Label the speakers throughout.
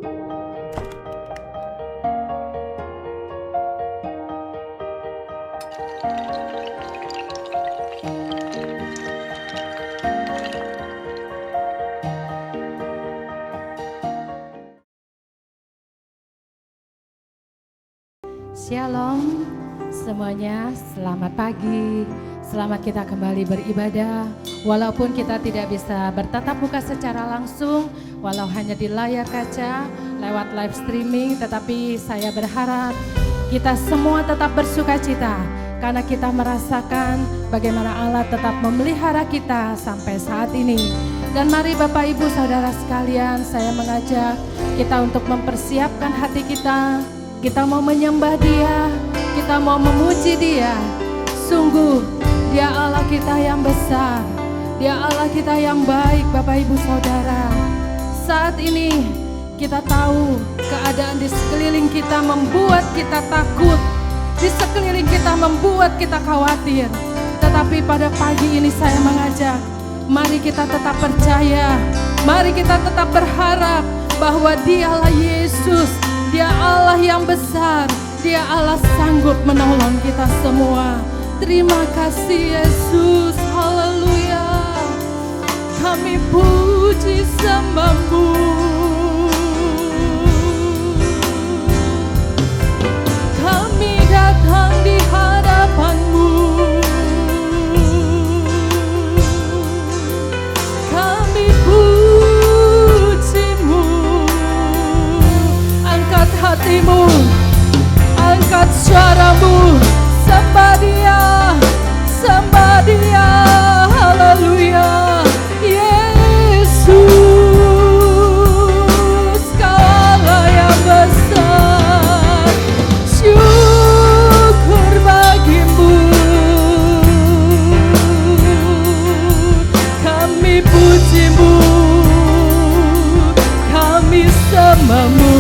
Speaker 1: Shalom semuanya, selamat pagi, selamat kita kembali beribadah. Walaupun kita tidak bisa bertatap muka secara langsung, walau hanya di layar kaca, lewat live streaming, tetapi saya berharap kita semua tetap bersuka cita karena kita merasakan bagaimana Allah tetap memelihara kita sampai saat ini. Dan mari Bapak Ibu Saudara sekalian, saya mengajak kita untuk mempersiapkan hati kita. Kita mau menyembah Dia, kita mau memuji Dia. Sungguh Dia Allah kita yang besar, Dia Allah kita yang baik Bapak Ibu Saudara. Saat ini kita tahu keadaan di sekeliling kita membuat kita takut, di sekeliling kita membuat kita khawatir. Tetapi pada pagi ini saya mengajak, mari kita tetap percaya, mari kita tetap berharap bahwa Dialah Yesus, Dia Allah yang besar, Dia Allah sanggup menolong kita semua. Terima kasih Yesus, haleluya. Kami puji sembah-Mu. Kami datang di hadapan-Mu. Kami puji-Mu. Angkat hatimu, angkat suaramu, sembah Dia, sembah Dia, haleluya. Yesus, Kau Allah yang besar, syukur bagimu. Kami puji-Mu, kami sembah-Mu.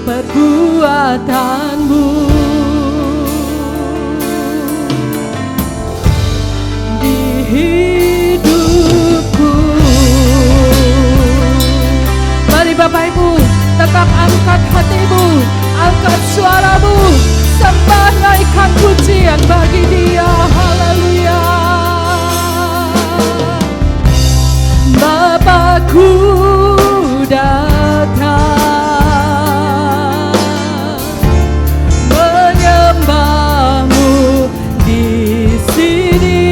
Speaker 1: Perbuatanmu di hidupku. Mari Bapak Ibu, tetap angkat hatimu, angkat suaramu, sembah, naikkan pujian bagi Dia. Haleluya. Bapakku datang menyembahmu di sini.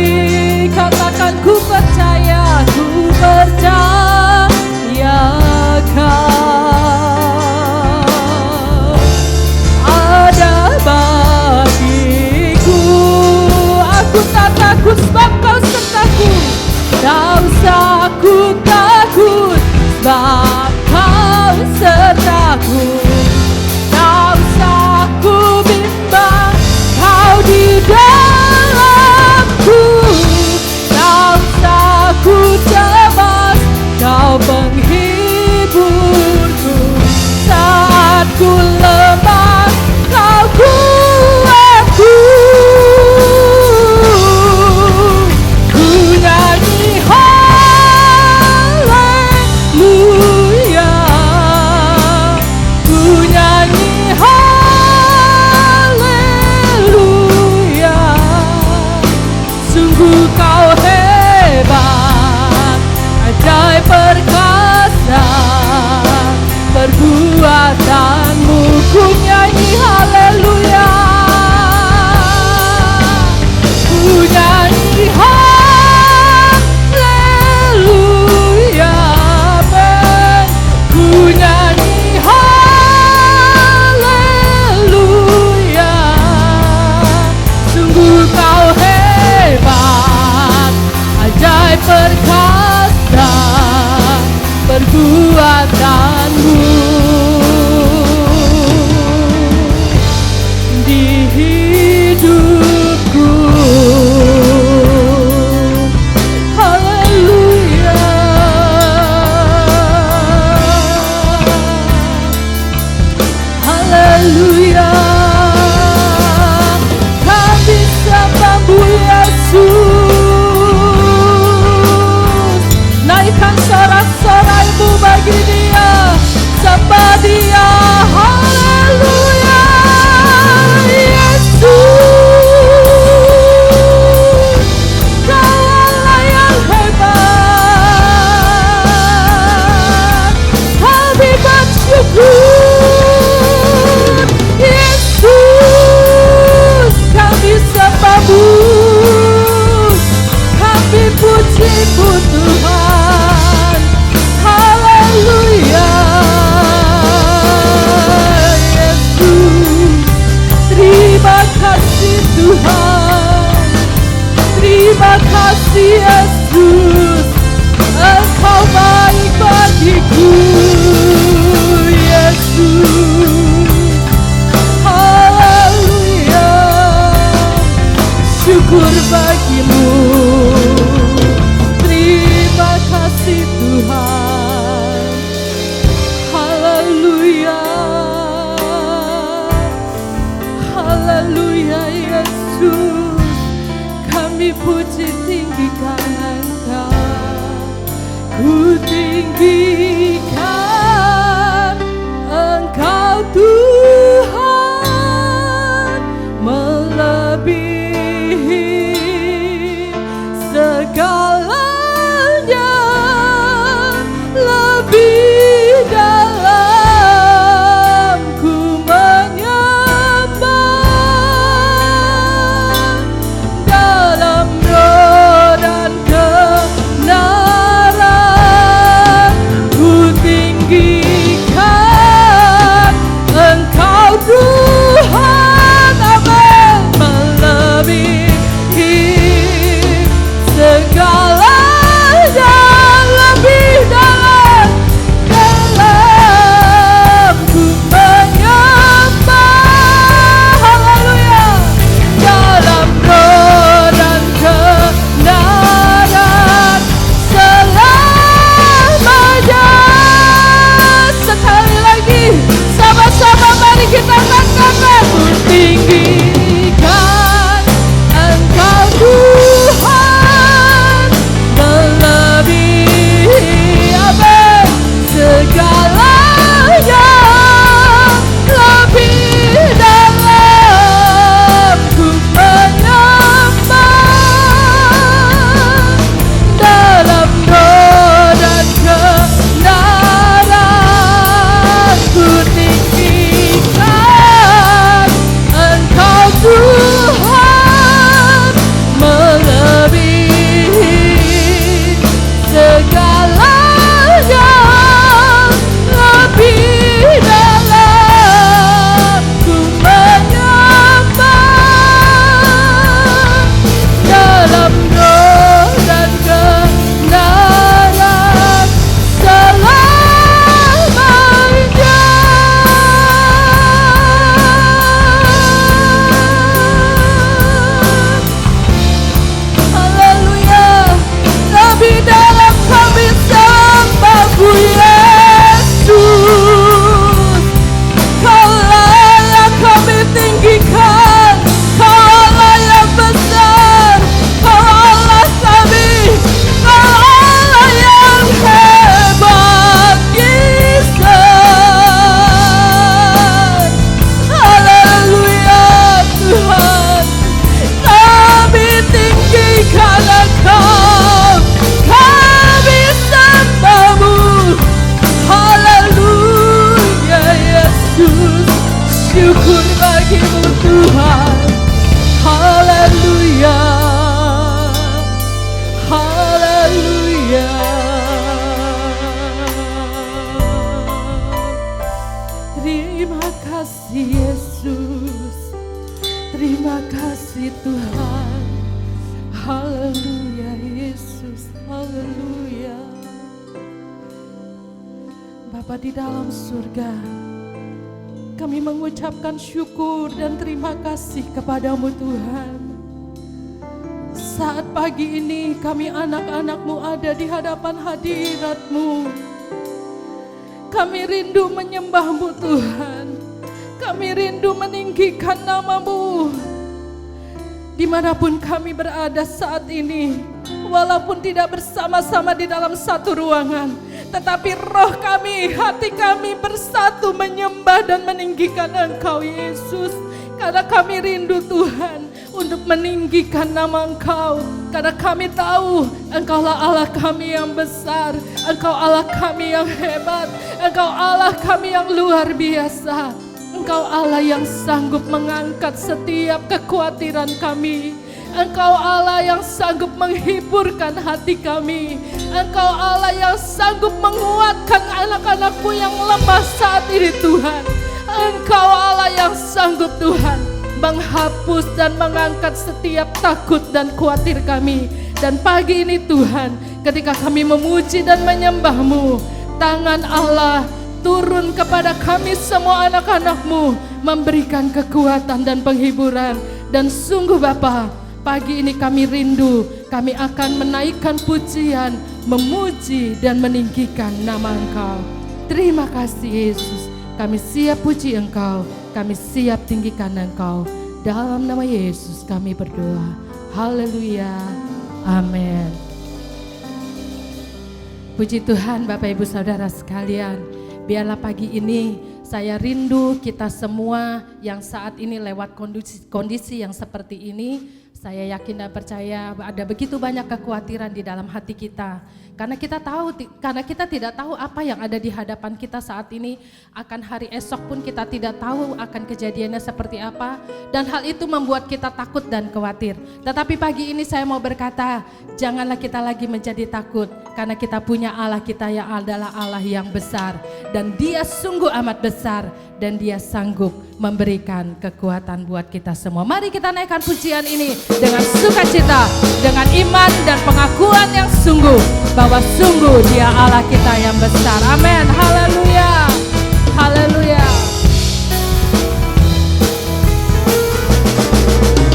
Speaker 1: Katakan ku percaya, ku percaya Kau ada bagiku. Aku tak takut sebab Kau sertaku. Tak usah aku takut sebab Kau sertaku. Tak usah aku bimbang, Kau di dalamku. Tak usah aku cemas, Kau penghiburku. Saat ku lemah, Kau kuatku. Ku nyanyi haleluya, ku nyanyi haleluya. Sungguh Kau hebat, ajaib perkasa perbuatanmu. Ku nyanyi haleluya, ku nyanyi haleluya, amen. Ku nyanyi haleluya. Sungguh Kau hebat, ajaib perkasa perbuatanmu. Di hidupku, haleluya, haleluya. Kami sembahmu Yesus. Naikkan sorak-soraimu bagi Dia, sembah Dia, haleluya. Yesus, Kau Allah yang hebat. Kami bersyukur Yesus, kami sembahmu, kami puji-Mu Tuhan. Haleluya. Yesus, terima kasih Tuhan. Terima kasih Yesus, Engkau baik bagiku. Yesus, haleluya. Syukur bagi-Mu. Terima kasih Tuhan. Haleluya. Haleluya Yesus. Kami puji tinggikan Engkau. Ku tinggikan Engkau Tuhan, melebihi segalanya, lebih dalam ku menyembah, dalam roh dan kebenaran kasih Tuhan. Haleluya Yesus, haleluya. Bapa di dalam surga, kami mengucapkan syukur dan terima kasih kepadamu Tuhan. Saat pagi ini kami anak-anak-Mu ada di hadapan hadirat-Mu. Kami rindu menyembah-Mu Tuhan. Kami rindu meninggikan nama-Mu. Dimanapun kami berada saat ini, walaupun tidak bersama-sama di dalam satu ruangan, tetapi roh kami, hati kami bersatu menyembah dan meninggikan Engkau Yesus. Karena kami rindu Tuhan untuk meninggikan nama Engkau. Karena kami tahu Engkaulah Allah kami yang besar, Engkau Allah kami yang hebat, Engkau Allah kami yang luar biasa. Engkau Allah yang sanggup mengangkat setiap kekhawatiran kami. Engkau Allah yang sanggup menghiburkan hati kami. Engkau Allah yang sanggup menguatkan anak-anak-Mu yang lemah saat ini Tuhan. Engkau Allah yang sanggup Tuhan menghapus dan mengangkat setiap takut dan khawatir kami. Dan pagi ini Tuhan, ketika kami memuji dan menyembah-Mu, tangan Allah turun kepada kami semua anak-anak-Mu, memberikan kekuatan dan penghiburan. Dan sungguh Bapa, pagi ini kami rindu, kami akan menaikkan pujian, memuji dan meninggikan nama Engkau. Terima kasih Yesus, kami siap puji Engkau, kami siap tinggikan Engkau. Dalam nama Yesus kami berdoa. Haleluya, amin. Puji Tuhan Bapak Ibu Saudara sekalian. Biarlah pagi ini saya rindu kita semua yang saat ini lewat kondisi yang seperti ini. Saya yakin dan percaya ada begitu banyak kekhawatiran di dalam hati kita. Karena kita tidak tahu apa yang ada di hadapan kita saat ini. Akan hari esok pun kita tidak tahu akan kejadiannya seperti apa. Dan hal itu membuat kita takut dan khawatir. Tetapi pagi ini saya mau berkata, janganlah kita lagi menjadi takut. Karena kita punya Allah kita yang adalah Allah yang besar. Dan Dia sungguh amat besar. Dan Dia sanggup memberikan kekuatan buat kita semua. Mari kita naikkan pujian ini dengan sukacita, dengan iman dan pengakuan yang sungguh bahwa sungguh Dia Allah kita yang besar. Amin. Haleluya. Haleluya.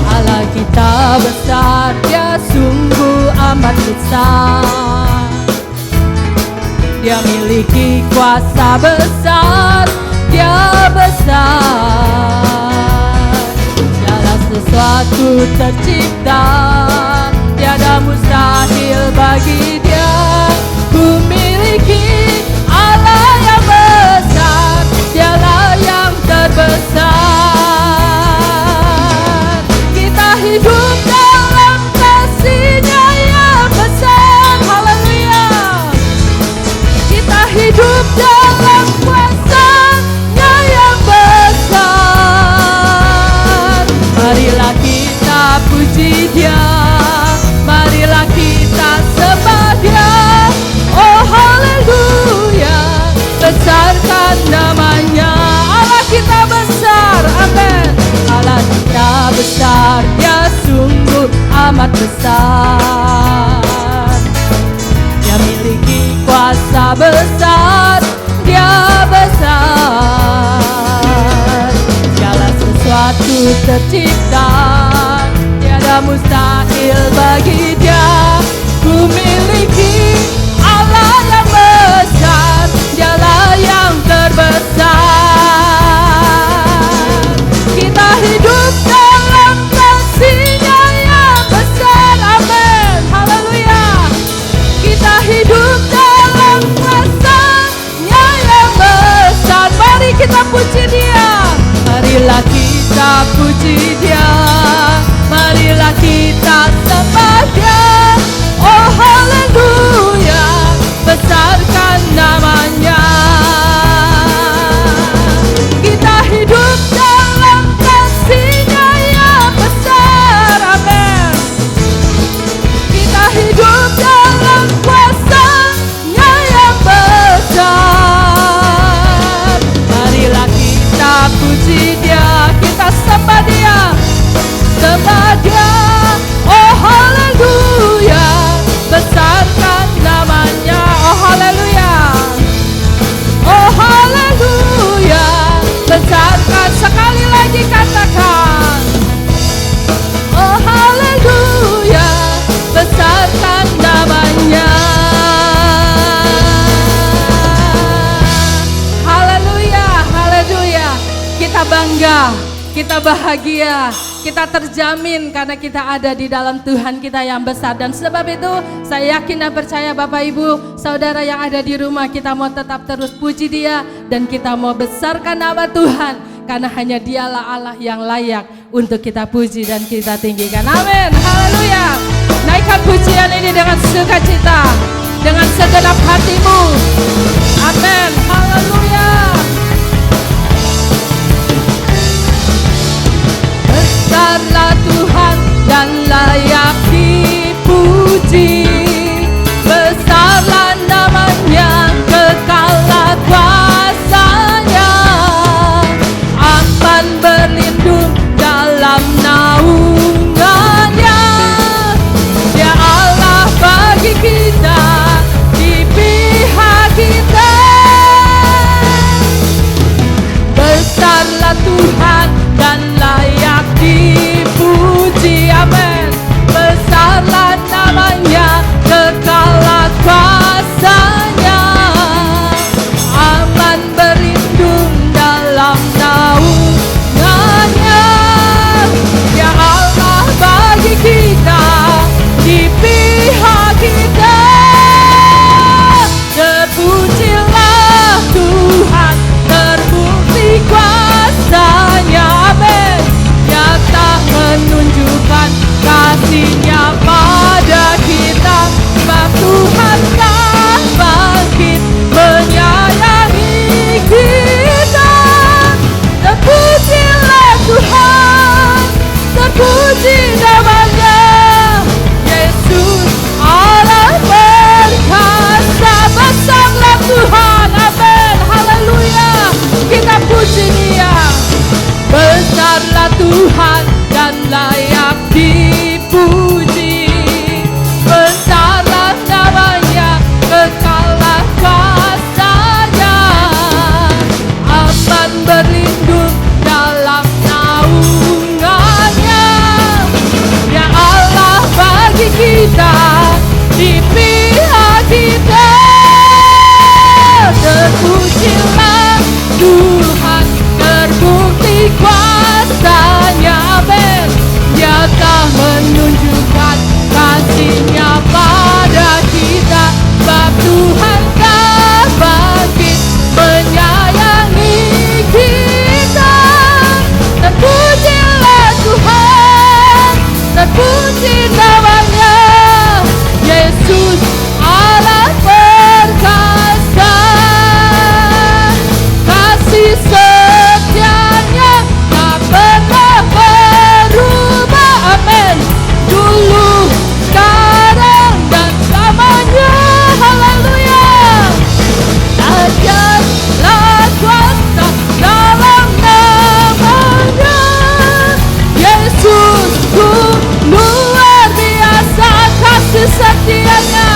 Speaker 1: Allah kita besar, Dia sungguh amat besar. Dia miliki kuasa besar, Dia besar. Segala sesuatu tercipta, tiada mustahil bagi Dia. Ku miliki Allah yang besar, Dialah yang terbesar. Kita hidup dalam kasih-Nya yang besar. Haleluya. Kita hidup dalam kuasa-Nya yang besar. Marilah kita puji Dia, marilah kita sembah Dia. Oh haleluya, besarkan namanya. Allah kita besar, amin. Allah kita besar, Dia sungguh amat besar. Dia miliki kuasa besar, Dia besar. Segala sesuatu tercipta, tiada mustahil bagi Dia. Ku miliki Allah yang besar, Dialah yang terbesar. Kita hidup dalam kasih-Nya yang besar, amin. Haleluya. Kita hidup dalam kuasa-Nya yang besar. Mari kita puji Dia, marilah kita puji Dia. kita bahagia, kita terjamin karena kita ada di dalam Tuhan kita yang besar. Dan sebab itu saya yakin dan percaya Bapak Ibu Saudara yang ada di rumah, kita mau tetap terus puji Dia dan kita mau besarkan nama Tuhan, karena hanya Dialah Allah yang layak untuk kita puji dan kita tinggikan. Amin, haleluya. Naikkan pujian ini dengan sukacita, dengan segenap hatimu. Amin, haleluya. Besarlah Tuhan dan layak dipuji, besarlah namanya, kekallah kuasanya, aman berlindung dalam naungannya. Dia Allah bagi kita, di pihak kita. Besarlah Tuhan dan layak dipuji, amin. Besarlah namanya, kekallah kuasanya, aman berlindung dalam naungannya. Ya Allah bagi kita, di pihak kita. Terpujilah Tuhan, terbukti kuasanya, amin. Nyata menunjukkan kasih-Nya pada kita, sebab Tuhan telah bangkit menyayangi kita. Terpujilah Tuhan, terpuji namanya, Yesus Allah perkasa. Besarlah Tuhan, amin, haleluya. Kita puji Dia. Besarlah Tuhan dan layak dipuji, besarlah namanya, kekallah kuasanya, aman berlindung dalam naungannya. Ya Allah bagi kita, di pihak kita. Terpujilah Tuhan, terbukti kuasanya, amin. Nyata menunjukkan kasih-Nya pada kita, sebab Tuhan telah bangkit menyayangi kita. Terpujilah Tuhan, terpuji namanya, Yesus Allah perkasa. Kasih setianya tak pernah berubah, amin. Dulu, sekarang, dan selamanya, haleluya. Dahsyatlah kuasa dalam namanya, Yesusku luar biasa. Kasih setianya,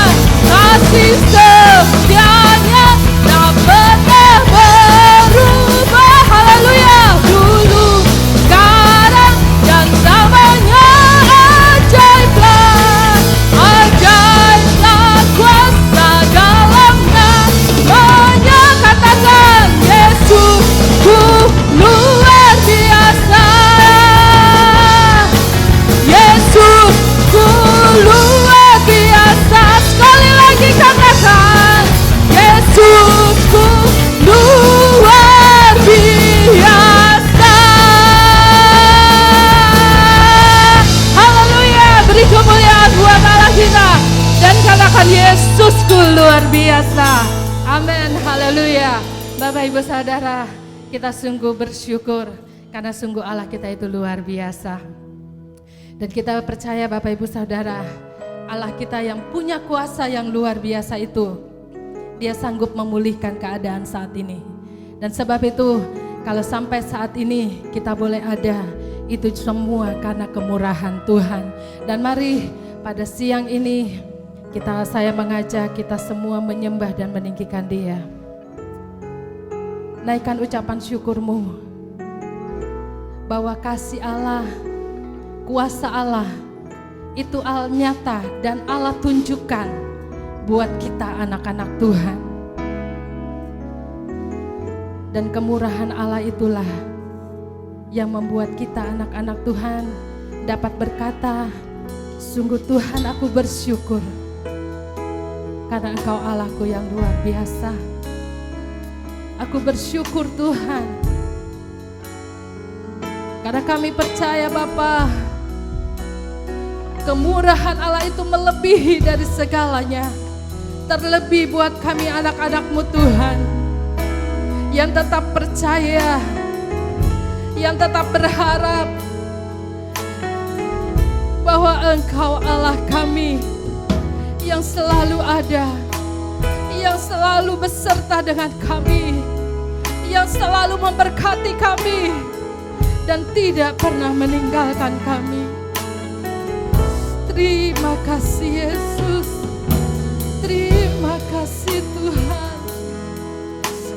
Speaker 1: kasih setianya tak pernah berubah, haleluya. Dulu, sekarang, dan selamanya. Ajaiblah, ajaiblah kuasa dalam namanya. Katakan, Yesusku luar biasa, Yesusku luar biasa. Sekali lagi katakan, Yesusku luar biasa. Haleluya, beri kemuliaan buat Allah kita dan katakan, Yesusku luar biasa. Amin, haleluya. Bapak Ibu Saudara, kita sungguh bersyukur karena sungguh Allah kita itu luar biasa. Dan kita percaya Bapak Ibu Saudara, Allah kita yang punya kuasa yang luar biasa itu, Dia sanggup memulihkan keadaan saat ini. Dan sebab itu, kalau sampai saat ini kita boleh ada, itu semua karena kemurahan Tuhan. Dan mari pada siang ini saya mengajak kita semua menyembah dan meninggikan Dia. Naikkan ucapan syukurmu bahwa kasih Allah, kuasa Allah itu nyata dan Allah tunjukkan buat kita anak-anak Tuhan. Dan kemurahan Allah itulah yang membuat kita anak-anak Tuhan dapat berkata, sungguh Tuhan aku bersyukur karena Engkau Allahku yang luar biasa. Aku bersyukur Tuhan karena kami percaya Bapa, kemurahan Allah itu melebihi dari segalanya. Terlebih buat kami anak-anak-Mu Tuhan, yang tetap percaya, yang tetap berharap bahwa Engkau Allah kami yang selalu ada, yang selalu beserta dengan kami, yang selalu memberkati kami dan tidak pernah meninggalkan kami. Terima kasih Yesus, terima kasih Tuhan.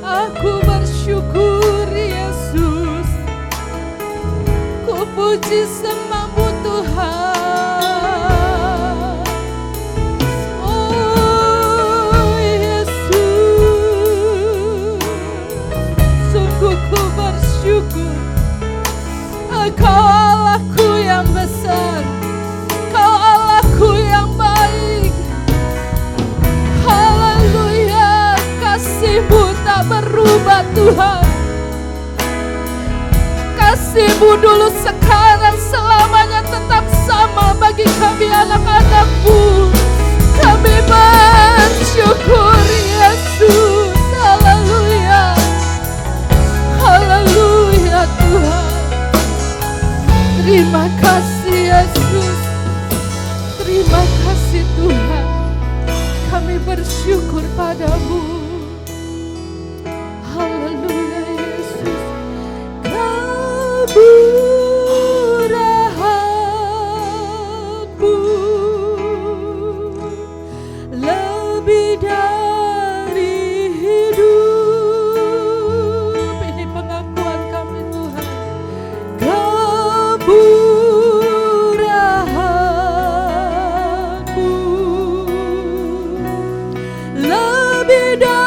Speaker 1: Aku bersyukur Yesus, ku puji sembah-Mu Tuhan. Oh Yesus, sungguh ku bersyukur. Engkau Allahku yang besar, Engkau Allahku yang baik. Haleluya, kasih-Mu tak berubah Tuhan. Kasih-Mu dulu, sekarang, selamanya tetap sama bagi kami anak-anak-Mu. Kami bersyukur Yesus. Haleluya, haleluya Tuhan. Terima kasih Yesus, terima kasih Tuhan. Kami bersyukur padamu. Haleluya Yesus. Kemurahan-Mu lebih dari hidup. Ini pengakuan kami Tuhan. Kemurahan-Mu lebih dari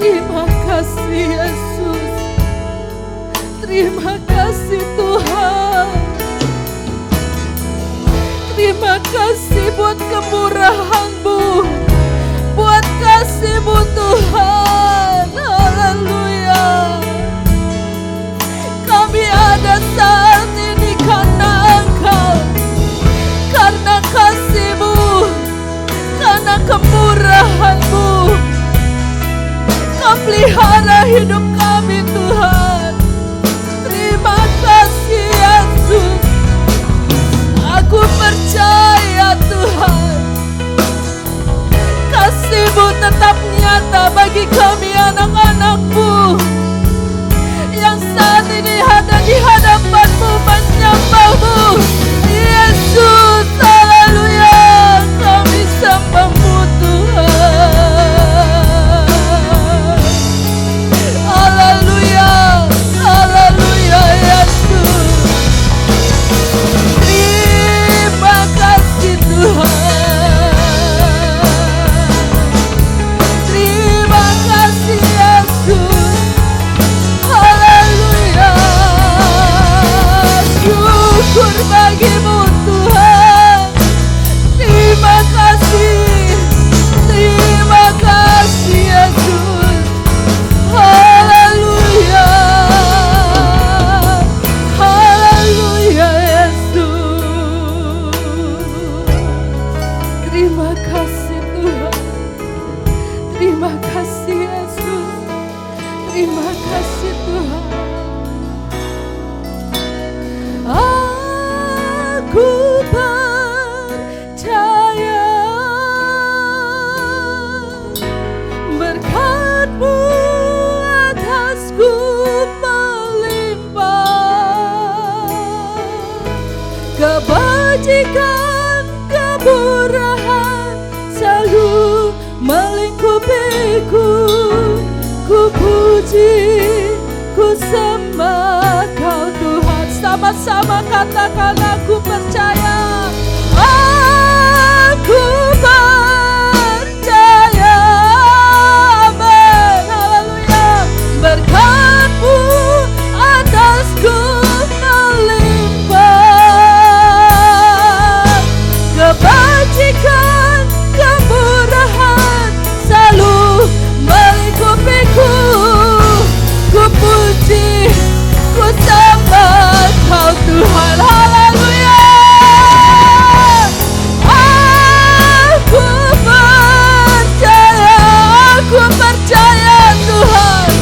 Speaker 1: Terima kasih Yesus. Terima kasih Tuhan. Terima kasih buat kemurahan-Mu, buat kasih-Mu Tuhan. Haleluya. Kami ada saat ini karena Engkau, karena kasih-Mu, karena kemurahan-Mu. Kau pelihara hidup kami Tuhan. Terima kasih Yesus. Aku percaya Tuhan, kasih-Mu tetap nyata bagi kami anak-anak-Mu yang saat ini ada di hadapan-Mu menyembah-Mu. Yesus, haleluya, kami sembah-Mu Tuhan. Haleluya, haleluya Yesus. Terima kasih Tuhan. Terima kasih Yesus. Haleluya. Syukur bagi-Mu Tuhan. Terima kasih. Terima kasih Yesus. Haleluya. Haleluya Yesus. Terima kasih Tuhan. Terima kasih Yesus. Terima kasih Tuhan. Aku percaya berkat-Mu atasku melimpah, kebajikan, kemurahan selalu melingkupiku. Ku puji, ku sembah Kau Tuhan. Sama-sama katakan, aku percaya. Aku percaya. Amin. Haleluya. Berkat-Mu atasku melimpah, kebajikan, kemurahan selalu melingkupiku. Ku puji, ku sembah Kau Tuhan. Haleluya. Aku percaya, aku percaya Tuhan.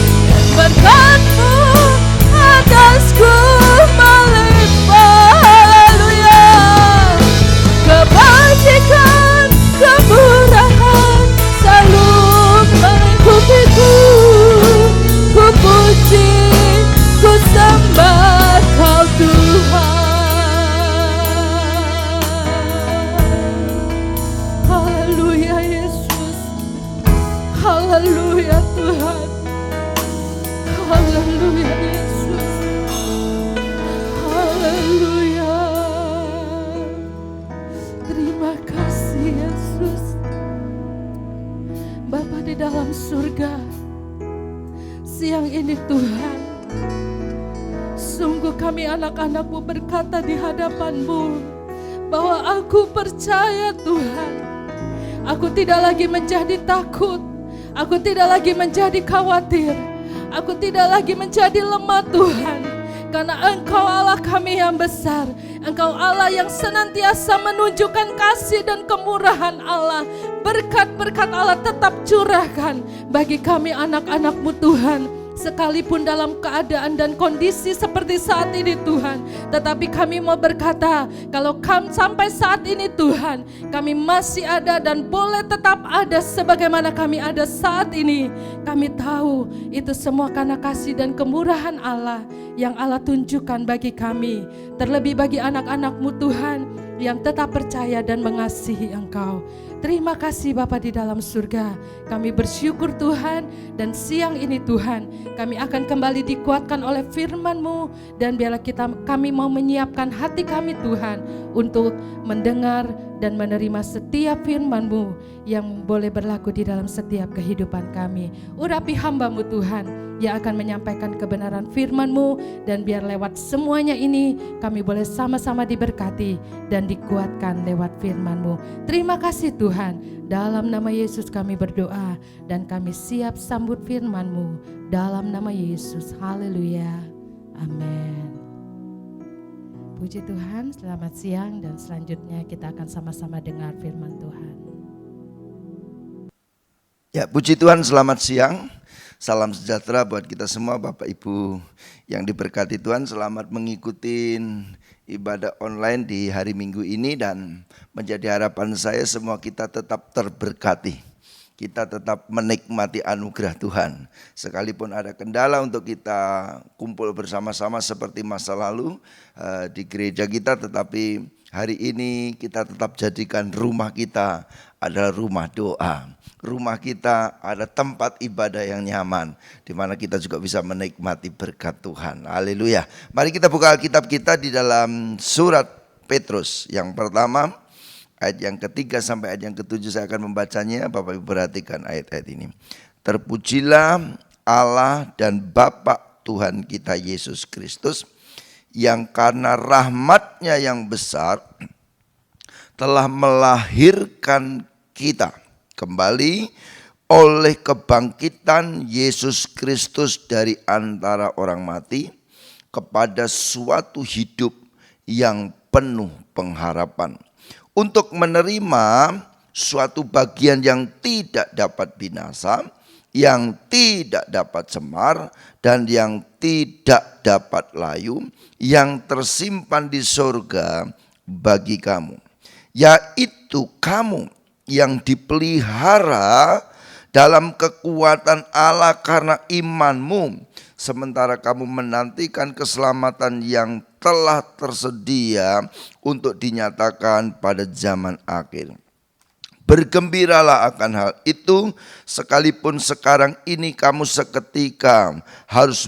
Speaker 1: Berkat-Mu atasku melimpah. Haleluya. Kebajikan, kemurahan selalu melingkupiku. Ku puji, ku sembah Kau Tuhan. Haleluya Yesus. Haleluya Tuhan. Haleluya Yesus. Haleluya. Terima kasih Yesus. Bapa di dalam surga, siang ini Tuhan, sungguh kami anak-anak-Mu berkata di hadapan-Mu bahwa aku percaya Tuhan. Aku tidak lagi menjadi takut, aku tidak lagi menjadi khawatir, aku tidak lagi menjadi lemah Tuhan. Karena Engkau Allah kami yang besar, Engkau Allah yang senantiasa menunjukkan kasih dan kemurahan Allah. Berkat-berkat Allah tetap curahkan bagi kami anak-anak-Mu Tuhan. Sekalipun dalam keadaan dan kondisi seperti saat ini Tuhan, tetapi kami mau berkata, kalau sampai saat ini Tuhan, kami masih ada dan boleh tetap ada sebagaimana kami ada saat ini. Kami tahu itu semua karena kasih dan kemurahan Allah yang Allah tunjukkan bagi kami. Terlebih bagi anak-anak-Mu Tuhan yang tetap percaya dan mengasihi Engkau. Terima kasih Bapa di dalam surga. Kami bersyukur Tuhan, dan siang ini Tuhan kami akan kembali dikuatkan oleh firman-Mu, dan biarlah kami mau menyiapkan hati kami Tuhan untuk mendengar dan menerima setiap firman-Mu yang boleh berlaku di dalam setiap kehidupan kami. Urapi hamba-Mu Tuhan yang akan menyampaikan kebenaran firman-Mu, dan biar lewat semuanya ini kami boleh sama-sama diberkati dan dikuatkan lewat firman-Mu. Terima kasih Tuhan, dalam nama Yesus kami berdoa dan kami siap sambut firman-Mu dalam nama Yesus. Haleluya, amin. Puji Tuhan, selamat siang, dan selanjutnya kita akan sama-sama dengar firman Tuhan.
Speaker 2: Ya, puji Tuhan, selamat siang. Salam sejahtera buat kita semua Bapak Ibu yang diberkati Tuhan. Selamat mengikuti ibadah online di hari Minggu ini, dan menjadi harapan saya semua kita tetap terberkati. Kita tetap menikmati anugerah Tuhan. Sekalipun ada kendala untuk kita kumpul bersama-sama seperti masa lalu di gereja kita, tetapi hari ini kita tetap jadikan rumah kita adalah rumah doa. Rumah kita ada tempat ibadah yang nyaman, di mana kita juga bisa menikmati berkat Tuhan. Haleluya. Mari kita buka Alkitab kita di dalam surat Petrus yang pertama, ayat yang ketiga sampai ayat yang ketujuh. Saya akan membacanya, Bapak Ibu perhatikan ayat-ayat ini. Terpujilah Allah dan Bapa Tuhan kita Yesus Kristus, yang karena rahmat-Nya yang besar telah melahirkan kita kembali oleh kebangkitan Yesus Kristus dari antara orang mati kepada suatu hidup yang penuh pengharapan, untuk menerima suatu bagian yang tidak dapat binasa, yang tidak dapat cemar, dan yang tidak dapat layu, yang tersimpan di surga bagi kamu, yaitu kamu yang dipelihara dalam kekuatan Allah karena imanmu, sementara kamu menantikan keselamatan yang telah tersedia untuk dinyatakan pada zaman akhir. Bergembiralah akan hal itu, sekalipun sekarang ini kamu seketika harus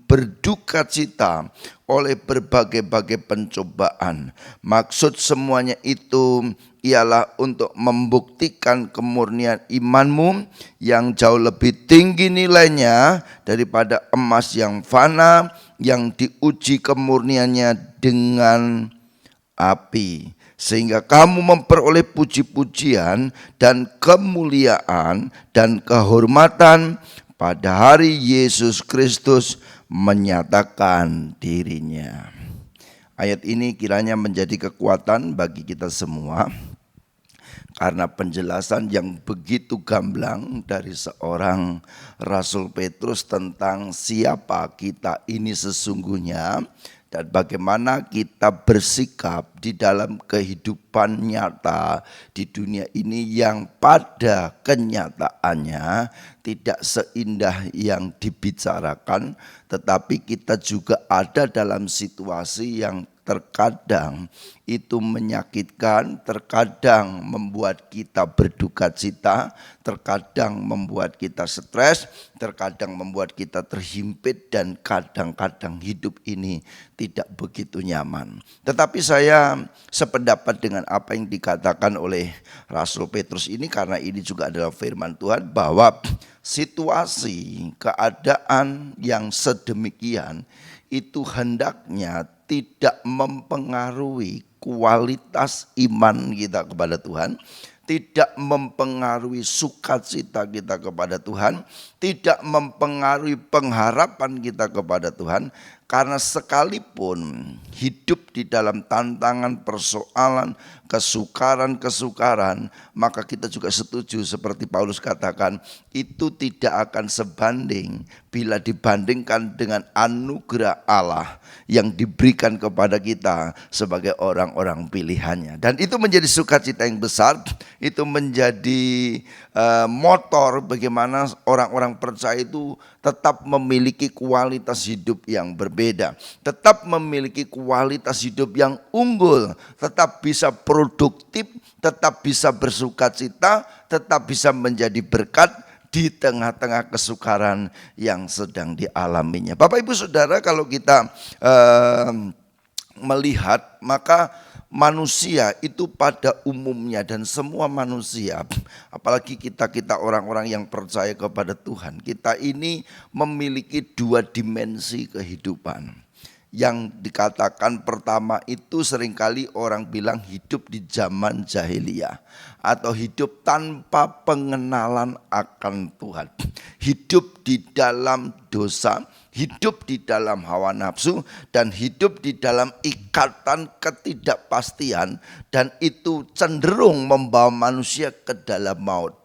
Speaker 2: berduka cita oleh berbagai-bagai pencobaan. Maksud semuanya itu ialah untuk membuktikan kemurnian imanmu yang jauh lebih tinggi nilainya daripada emas yang fana, yang diuji kemurniannya dengan api, sehingga kamu memperoleh puji-pujian dan kemuliaan dan kehormatan pada hari Yesus Kristus menyatakan dirinya. Ayat ini kiranya menjadi kekuatan bagi kita semua, karena penjelasan yang begitu gamblang dari seorang Rasul Petrus tentang siapa kita ini sesungguhnya, dan bagaimana kita bersikap di dalam kehidupan nyata di dunia ini yang pada kenyataannya tidak seindah yang dibicarakan, tetapi kita juga ada dalam situasi yang terkadang itu menyakitkan, terkadang membuat kita berduka cita, terkadang membuat kita stres, terkadang membuat kita terhimpit, dan kadang-kadang hidup ini tidak begitu nyaman. Tetapi saya sependapat dengan apa yang dikatakan oleh Rasul Petrus ini, karena ini juga adalah firman Tuhan, bahwa situasi keadaan yang sedemikian itu hendaknya tidak mempengaruhi kualitas iman kita kepada Tuhan, tidak mempengaruhi sukacita kita kepada Tuhan, tidak mempengaruhi pengharapan kita kepada Tuhan. Karena sekalipun hidup di dalam tantangan, persoalan, kesukaran, maka kita juga setuju seperti Paulus katakan, itu tidak akan sebanding bila dibandingkan dengan anugerah Allah yang diberikan kepada kita sebagai orang-orang pilihannya. Dan itu menjadi sukacita yang besar, itu menjadi motor bagaimana orang-orang percaya itu tetap memiliki kualitas hidup yang berbeda. berbeda, tetap memiliki kualitas hidup yang unggul, tetap bisa produktif, tetap bisa bersukacita, tetap bisa menjadi berkat di tengah-tengah kesukaran yang sedang dialaminya. Bapak Ibu Saudara, kalau kita melihat, maka manusia itu pada umumnya dan semua manusia, apalagi kita orang-orang yang percaya kepada Tuhan, kita ini memiliki dua dimensi kehidupan. Yang dikatakan pertama itu seringkali orang bilang hidup di zaman jahiliyah atau hidup tanpa pengenalan akan Tuhan. Hidup di dalam dosa, hidup di dalam hawa nafsu, dan hidup di dalam ikatan ketidakpastian, dan itu cenderung membawa manusia ke dalam maut.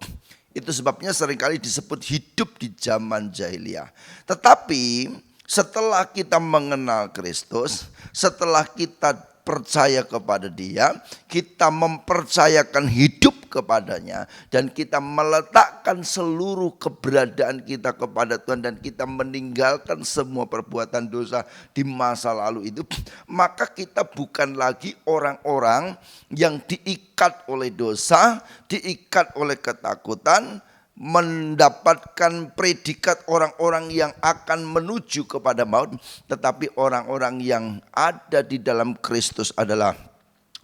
Speaker 2: Itu sebabnya seringkali disebut hidup di zaman jahiliyah. Tetapi setelah kita mengenal Kristus, setelah kita percaya kepada Dia, kita mempercayakan hidup kepadanya, dan kita meletakkan seluruh keberadaan kita kepada Tuhan, dan kita meninggalkan semua perbuatan dosa di masa lalu itu, maka kita bukan lagi orang-orang yang diikat oleh dosa, diikat oleh ketakutan, mendapatkan predikat orang-orang yang akan menuju kepada maut, tetapi orang-orang yang ada di dalam Kristus adalah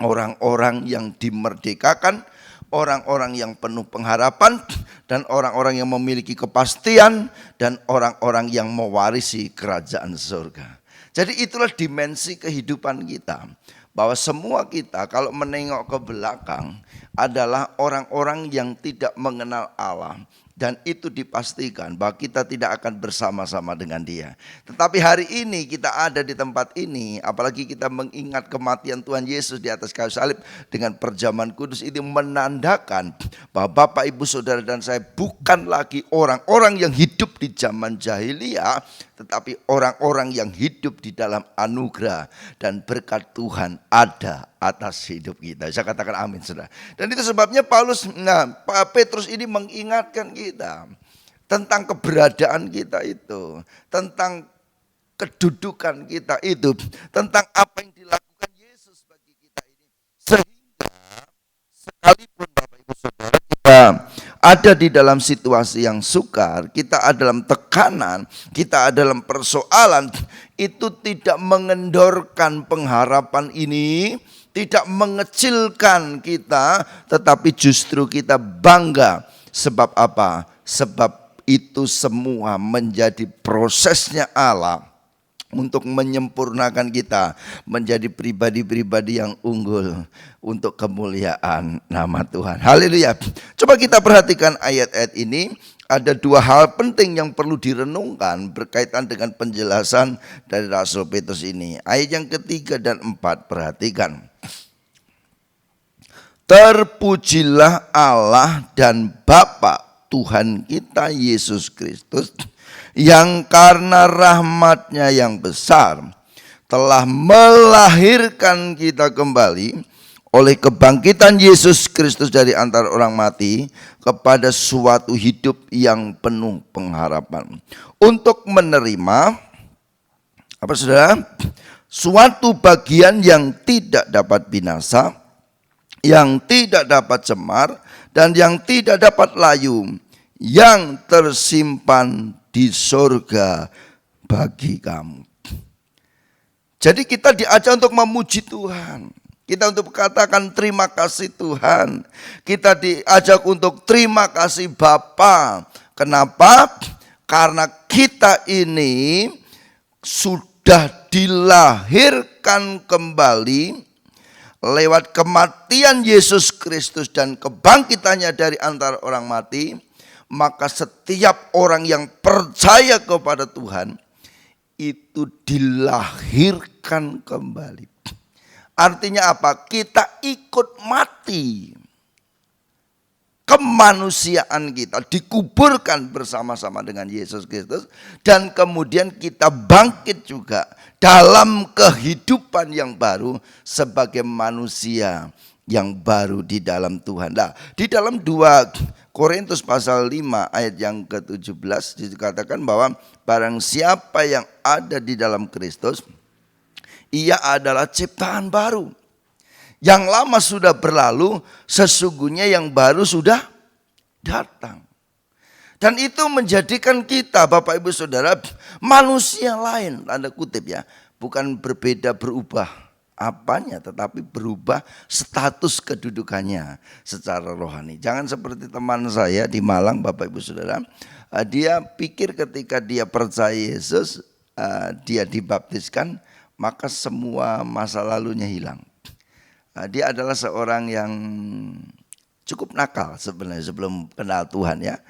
Speaker 2: orang-orang yang dimerdekakan, orang-orang yang penuh pengharapan, dan orang-orang yang memiliki kepastian, dan orang-orang yang mewarisi kerajaan surga. Jadi itulah dimensi kehidupan kita, bahwa semua kita kalau menengok ke belakang adalah orang-orang yang tidak mengenal Allah, dan itu dipastikan bahwa kita tidak akan bersama-sama dengan Dia. Tetapi hari ini kita ada di tempat ini, apalagi kita mengingat kematian Tuhan Yesus di atas kayu salib dengan perjamuan kudus, itu menandakan bahwa Bapak, Ibu, Saudara dan saya bukan lagi orang-orang yang hidup di zaman jahiliyah, tetapi orang-orang yang hidup di dalam anugerah dan berkat Tuhan ada atas hidup kita. Saya katakan amin, saudara. Dan itu sebabnya Petrus ini mengingatkan kita tentang keberadaan kita itu, tentang kedudukan kita itu, tentang apa yang dilakukan Yesus bagi kita ini. Sehingga sekalipun Bapak Ibu Saudara kita ada di dalam situasi yang sukar, kita ada dalam tekanan, kita ada dalam persoalan, itu tidak mengendorkan pengharapan ini, tidak mengecilkan kita, tetapi justru kita bangga. Sebab apa? Sebab itu semua menjadi prosesnya Allah untuk menyempurnakan kita menjadi pribadi-pribadi yang unggul untuk kemuliaan nama Tuhan. Haleluya. Coba kita perhatikan ayat-ayat ini. Ada dua hal penting yang perlu direnungkan berkaitan dengan penjelasan dari Rasul Petrus ini. Ayat yang ketiga dan 4, perhatikan. Terpujilah Allah dan Bapa Tuhan kita Yesus Kristus, yang karena rahmat-Nya yang besar telah melahirkan kita kembali oleh kebangkitan Yesus Kristus dari antara orang mati kepada suatu hidup yang penuh pengharapan, untuk menerima apa, saudara? Suatu bagian yang tidak dapat binasa, yang tidak dapat cemar, dan yang tidak dapat layu, yang tersimpan di surga bagi kamu. Jadi kita diajak untuk memuji Tuhan. Kita untuk katakan terima kasih Tuhan. Kita diajak untuk terima kasih Bapa. Kenapa? Karena kita ini sudah dilahirkan kembali lewat kematian Yesus Kristus dan kebangkitannya dari antara orang mati. Maka setiap orang yang percaya kepada Tuhan itu dilahirkan kembali. Artinya apa? Kita ikut mati. Kemanusiaan kita dikuburkan bersama-sama dengan Yesus Kristus, dan kemudian kita bangkit juga dalam kehidupan yang baru sebagai manusia yang baru di dalam Tuhan. Nah, di dalam 2 Korintus pasal 5 ayat yang ke-17 dikatakan bahwa barang siapa yang ada di dalam Kristus, ia adalah ciptaan baru. Yang lama sudah berlalu, sesungguhnya yang baru sudah datang. Dan itu menjadikan kita, Bapak Ibu Saudara, manusia lain, tanda kutip ya. Bukan berbeda berubah apanya, tetapi berubah status kedudukannya secara rohani. Jangan seperti teman saya di Malang, Bapak Ibu Saudara. Dia pikir ketika dia percaya Yesus, dia dibaptiskan, maka semua masa lalunya hilang. Dia adalah seorang yang cukup nakal sebenarnya sebelum kenal Tuhan ya.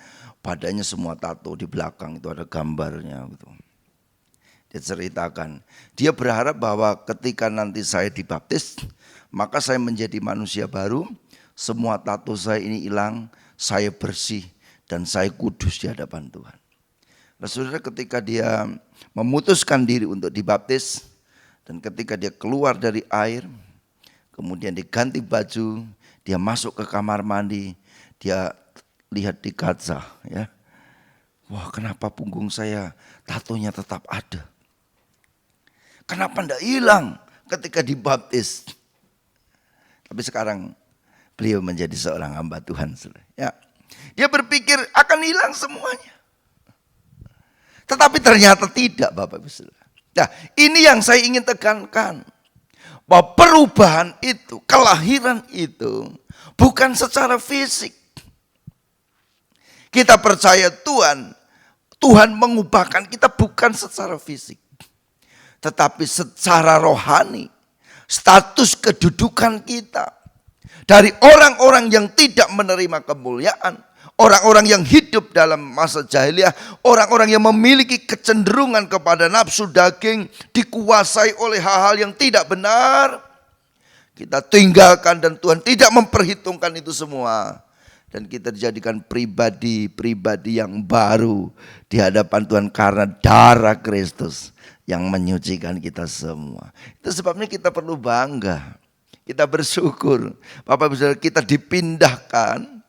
Speaker 2: Badannya semua tato, di belakang itu ada gambarnya gitu. Dia ceritakan, dia berharap bahwa ketika nanti saya dibaptis, maka saya menjadi manusia baru, semua tato saya ini hilang, saya bersih dan saya kudus di hadapan Tuhan. Nah, saudara, ketika dia memutuskan diri untuk dibaptis dan ketika dia keluar dari air, kemudian diganti baju, dia masuk ke kamar mandi, dia lihat di kaca ya. Wah, kenapa punggung saya tatonya tetap ada? Kenapa enggak hilang ketika dibaptis? Tapi sekarang beliau menjadi seorang hamba Tuhan. Ya. Dia berpikir akan hilang semuanya. Tetapi ternyata tidak, Bapak Ibu Saudara. Nah, ini yang saya ingin tekankan. Bahwa perubahan itu, kelahiran itu bukan secara fisik. Kita percaya Tuhan mengubahkan kita bukan secara fisik. Tetapi secara rohani, status kedudukan kita. Dari orang-orang yang tidak menerima kemuliaan, orang-orang yang hidup dalam masa jahiliyah, orang-orang yang memiliki kecenderungan kepada nafsu daging, dikuasai oleh hal-hal yang tidak benar, kita tinggalkan dan Tuhan tidak memperhitungkan itu semua. Dan kita dijadikan pribadi-pribadi yang baru di hadapan Tuhan karena darah Kristus yang menyucikan kita semua. Itu sebabnya kita perlu bangga, kita bersyukur. Bapak Ibu Saudara, kita dipindahkan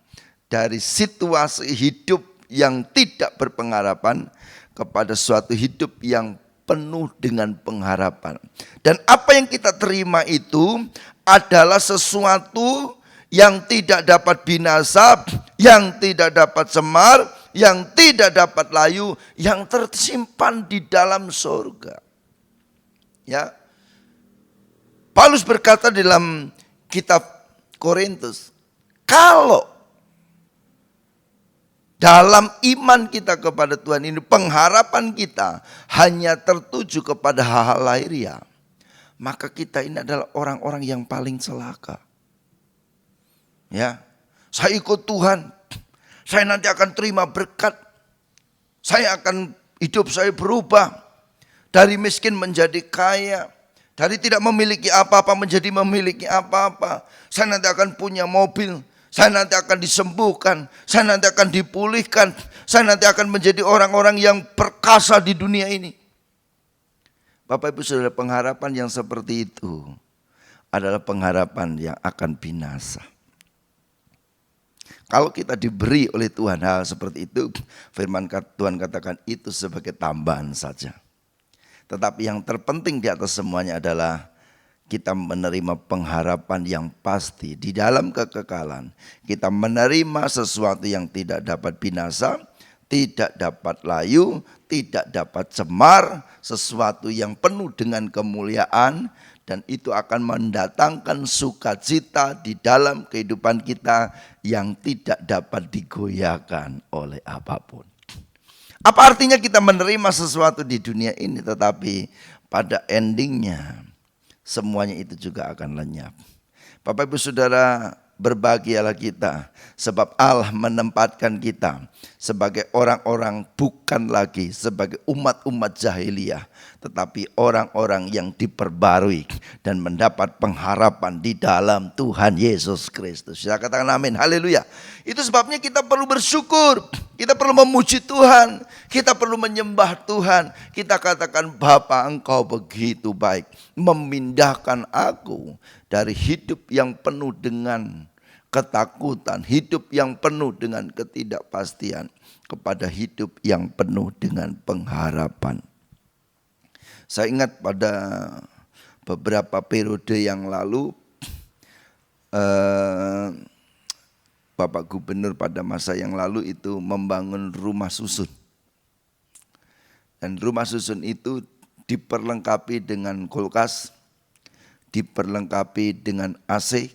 Speaker 2: dari situasi hidup yang tidak berpengharapan kepada suatu hidup yang penuh dengan pengharapan. Dan apa yang kita terima itu adalah sesuatu yang tidak dapat binasa, yang tidak dapat semar, yang tidak dapat layu, yang tersimpan di dalam surga. Ya. Paulus berkata dalam kitab Korintus, kalau dalam iman kita kepada Tuhan ini, pengharapan kita hanya tertuju kepada hal-hal lahiriah, maka kita ini adalah orang-orang yang paling celaka. Ya, saya ikut Tuhan, saya nanti akan terima berkat, saya akan hidup saya berubah dari miskin menjadi kaya, dari tidak memiliki apa-apa menjadi memiliki apa-apa. Saya nanti akan punya mobil, saya nanti akan disembuhkan, saya nanti akan dipulihkan, saya nanti akan menjadi orang-orang yang perkasa di dunia ini. Bapak Ibu Saudara, pengharapan yang seperti itu adalah pengharapan yang akan binasa. Kalau kita diberi oleh Tuhan hal seperti itu, firman Tuhan katakan itu sebagai tambahan saja. Tetapi yang terpenting di atas semuanya adalah kita menerima pengharapan yang pasti di dalam kekekalan. Kita menerima sesuatu yang tidak dapat binasa, tidak dapat layu, tidak dapat cemar, sesuatu yang penuh dengan kemuliaan. Dan itu akan mendatangkan sukacita di dalam kehidupan kita yang tidak dapat digoyahkan oleh apapun. Apa artinya kita menerima sesuatu di dunia ini tetapi pada endingnya semuanya itu juga akan lenyap. Bapak Ibu Saudara, berbahagialah kita sebab Allah menempatkan kita sebagai orang-orang bukan lagi sebagai umat-umat jahiliyah, tetapi orang-orang yang diperbarui dan mendapat pengharapan di dalam Tuhan Yesus Kristus. Saya katakan amin, haleluya. Itu sebabnya kita perlu bersyukur, kita perlu memuji Tuhan, kita perlu menyembah Tuhan. Kita katakan, Bapa, Engkau begitu baik, memindahkan aku dari hidup yang penuh dengan ketakutan, hidup yang penuh dengan ketidakpastian, kepada hidup yang penuh dengan pengharapan. Saya ingat pada beberapa periode yang lalu, Bapak Gubernur pada masa yang lalu itu membangun rumah susun. Dan rumah susun itu diperlengkapi dengan kulkas, diperlengkapi dengan AC,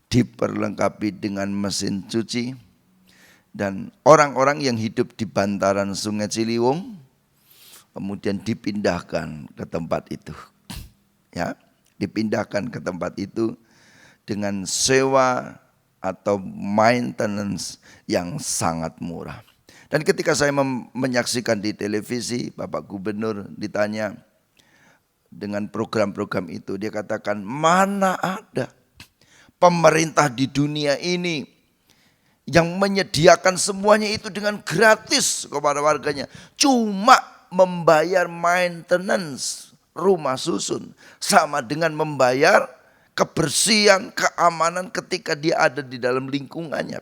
Speaker 2: diperlengkapi dengan mesin cuci. Dan orang-orang yang hidup di bantaran Sungai Ciliwung kemudian dipindahkan ke tempat itu. Ya, dipindahkan ke tempat itu dengan sewa atau maintenance yang sangat murah. Dan ketika saya menyaksikan di televisi, Bapak Gubernur ditanya dengan program-program itu, dia katakan, mana ada pemerintah di dunia ini yang menyediakan semuanya itu dengan gratis kepada warganya. Cuma membayar maintenance rumah susun sama dengan membayar kebersihan, keamanan ketika dia ada di dalam lingkungannya.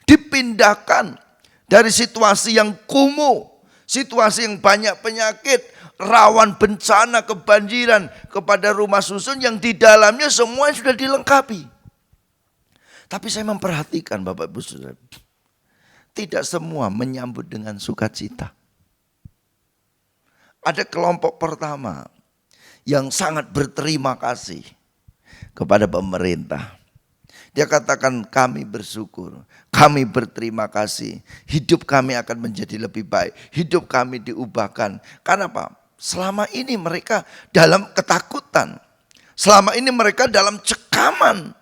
Speaker 2: Dipindahkan dari situasi yang kumuh, situasi yang banyak penyakit, rawan bencana, kebanjiran, kepada rumah susun yang di dalamnya semua sudah dilengkapi. Tapi saya memperhatikan Bapak Ibu Saudara, tidak semua menyambut dengan sukacita. Ada kelompok pertama yang sangat berterima kasih kepada pemerintah. Dia katakan, kami bersyukur, kami berterima kasih, hidup kami akan menjadi lebih baik, hidup kami diubahkan. Karena apa? Selama ini mereka dalam ketakutan, selama ini mereka dalam cekaman,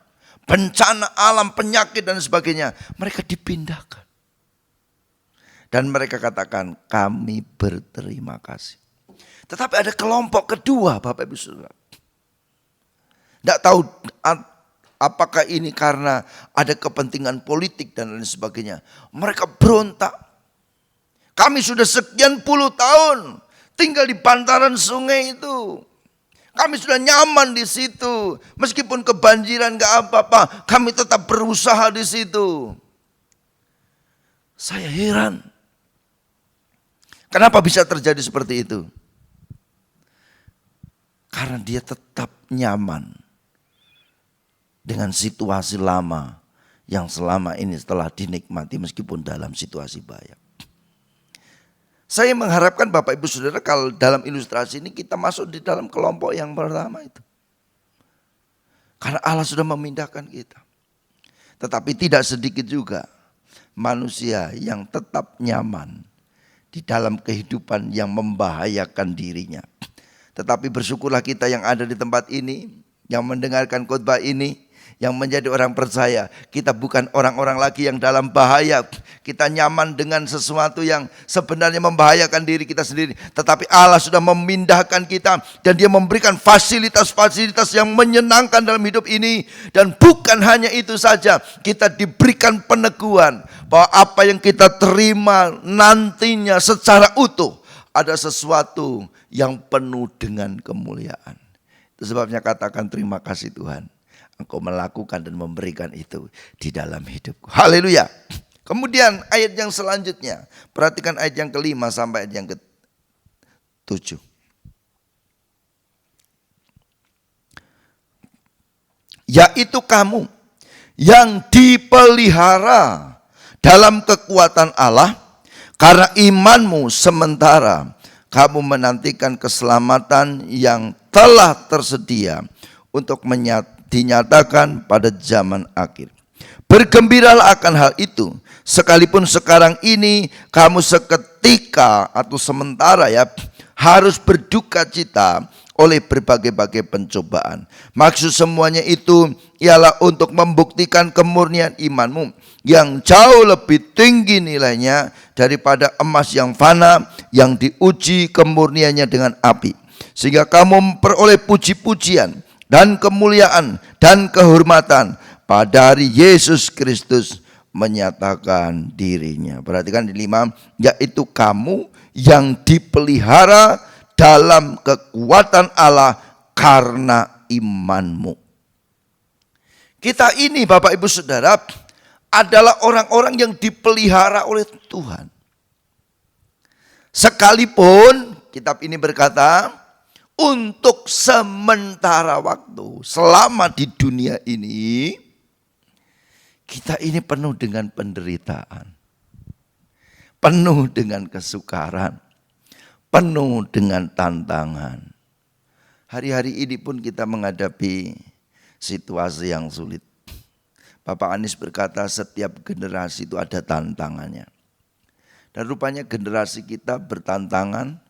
Speaker 2: bencana alam, penyakit dan sebagainya. Mereka dipindahkan. Dan mereka katakan, kami berterima kasih. Tetapi ada kelompok kedua, Bapak Ibu Saudara. Tidak tahu apakah ini karena ada kepentingan politik dan lain sebagainya. Mereka berontak. Kami sudah sekian puluh tahun tinggal di bantaran sungai itu. Kami sudah nyaman di situ. Meskipun kebanjiran gak apa-apa, kami tetap berusaha di situ. Saya heran. Kenapa bisa terjadi seperti itu? Karena dia tetap nyaman dengan situasi lama yang selama ini telah dinikmati meskipun dalam situasi bahaya. Saya mengharapkan Bapak Ibu Saudara kalau dalam ilustrasi ini kita masuk di dalam kelompok yang pertama itu. Karena Allah sudah memindahkan kita. Tetapi tidak sedikit juga manusia yang tetap nyaman di dalam kehidupan yang membahayakan dirinya. Tetapi bersyukurlah kita yang ada di tempat ini, yang mendengarkan khotbah ini, yang menjadi orang percaya. Kita bukan orang-orang lagi yang dalam bahaya. Kita nyaman dengan sesuatu yang sebenarnya membahayakan diri kita sendiri. Tetapi Allah sudah memindahkan kita dan Dia memberikan fasilitas-fasilitas yang menyenangkan dalam hidup ini. Dan bukan hanya itu saja, kita diberikan peneguhan bahwa apa yang kita terima nantinya secara utuh ada sesuatu yang penuh dengan kemuliaan. Itu sebabnya katakan terima kasih Tuhan. Engkau melakukan dan memberikan itu di dalam hidupku. Haleluya. Kemudian ayat yang selanjutnya. Perhatikan ayat yang kelima sampai ayat yang ke-7. Yaitu kamu yang dipelihara dalam kekuatan Allah karena imanmu sementara kamu menantikan keselamatan yang telah tersedia untuk dinyatakan pada zaman akhir. Bergembiralah akan hal itu, sekalipun sekarang ini kamu seketika atau sementara harus berduka cita oleh berbagai-bagai pencobaan. Maksud semuanya itu ialah untuk membuktikan kemurnian imanmu yang jauh lebih tinggi nilainya daripada emas yang fana yang diuji kemurniannya dengan api. sehingga kamu memperoleh puji-pujian dan kemuliaan dan kehormatan pada hari Yesus Kristus menyatakan dirinya. Perhatikan di 5, yaitu kamu yang dipelihara dalam kekuatan Allah karena imanmu. Kita ini Bapak Ibu Saudara adalah orang-orang yang dipelihara oleh Tuhan. Sekalipun kitab ini berkata, untuk sementara waktu, selama di dunia ini, kita ini penuh dengan penderitaan, penuh dengan kesukaran, penuh dengan tantangan. Hari-hari ini pun kita menghadapi situasi yang sulit. Bapak Anies berkata setiap generasi itu ada tantangannya. Dan rupanya generasi kita bertentangan,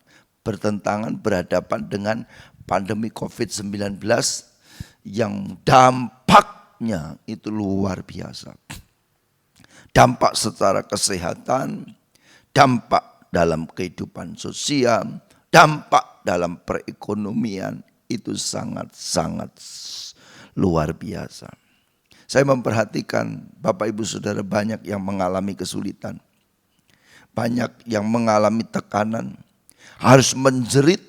Speaker 2: berhadapan dengan pandemi COVID-19 yang dampaknya itu luar biasa. Dampak secara kesehatan, dampak dalam kehidupan sosial, dampak dalam perekonomian itu sangat-sangat luar biasa. Saya memperhatikan Bapak Ibu Saudara banyak yang mengalami kesulitan. Banyak yang mengalami tekanan, harus menjerit,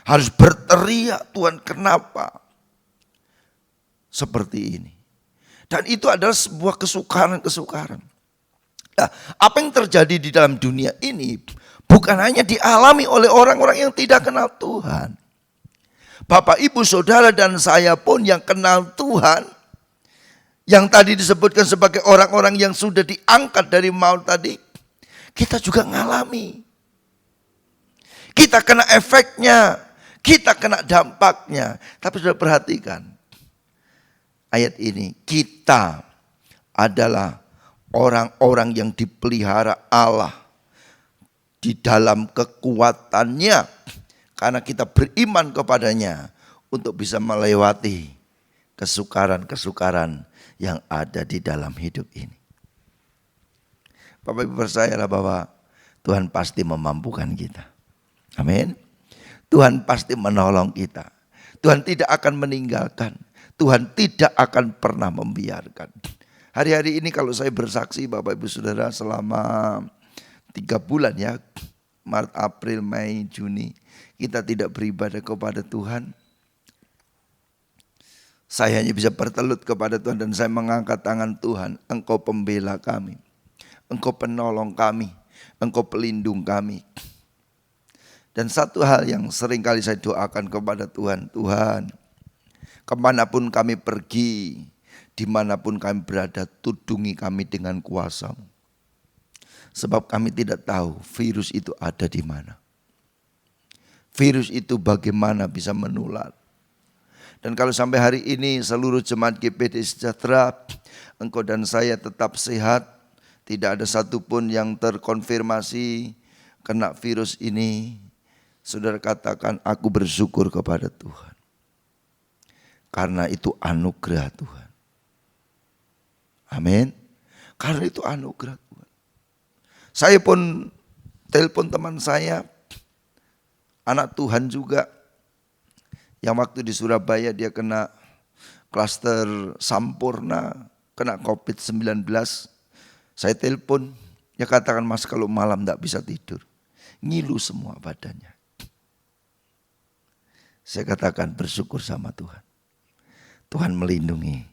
Speaker 2: harus berteriak, Tuhan kenapa seperti ini. Dan itu adalah sebuah kesukaran. Nah, apa yang terjadi di dalam dunia ini bukan hanya dialami oleh orang-orang yang tidak kenal Tuhan. Bapak, Ibu, Saudara dan saya pun yang kenal Tuhan, yang tadi disebutkan sebagai orang-orang yang sudah diangkat dari maut tadi, kita juga ngalami. Kita kena efeknya, kita kena dampaknya. Tapi sudah perhatikan ayat ini, kita adalah orang-orang yang dipelihara Allah di dalam kekuatannya, karena kita beriman kepadanya untuk bisa melewati kesukaran-kesukaran yang ada di dalam hidup ini. Bapak Ibu percayalah bahwa Tuhan pasti memampukan kita. Amin. Tuhan pasti menolong kita. Tuhan tidak akan meninggalkan. Tuhan tidak akan pernah membiarkan. Hari-hari ini kalau saya bersaksi Bapak Ibu Saudara selama 3 bulan ya, Maret, April, Mei, Juni, kita tidak beribadah kepada Tuhan. Saya hanya bisa bertelut kepada Tuhan dan saya mengangkat tangan, Tuhan, Engkau pembela kami. Engkau penolong kami, Engkau pelindung kami. Dan satu hal yang sering kali saya doakan kepada Tuhan, Tuhan, kemanapun kami pergi, dimanapun kami berada, tudungi kami dengan kuasa-Mu. Sebab kami tidak tahu virus itu ada di mana. Virus itu bagaimana bisa menular. Dan kalau sampai hari ini seluruh jemaat GPD Sejahtera, engkau dan saya tetap sehat, tidak ada satupun yang terkonfirmasi kena virus ini, saudara katakan, aku bersyukur kepada Tuhan. Karena itu anugerah Tuhan. Amin. Karena itu anugerah Tuhan. Saya pun telepon teman saya, anak Tuhan juga, yang waktu di Surabaya dia kena klaster Sampurna, kena COVID-19. Saya telepon, dia katakan, Mas kalau malam tidak bisa tidur, ngilu semua badannya. Saya katakan bersyukur sama Tuhan. Tuhan melindungi,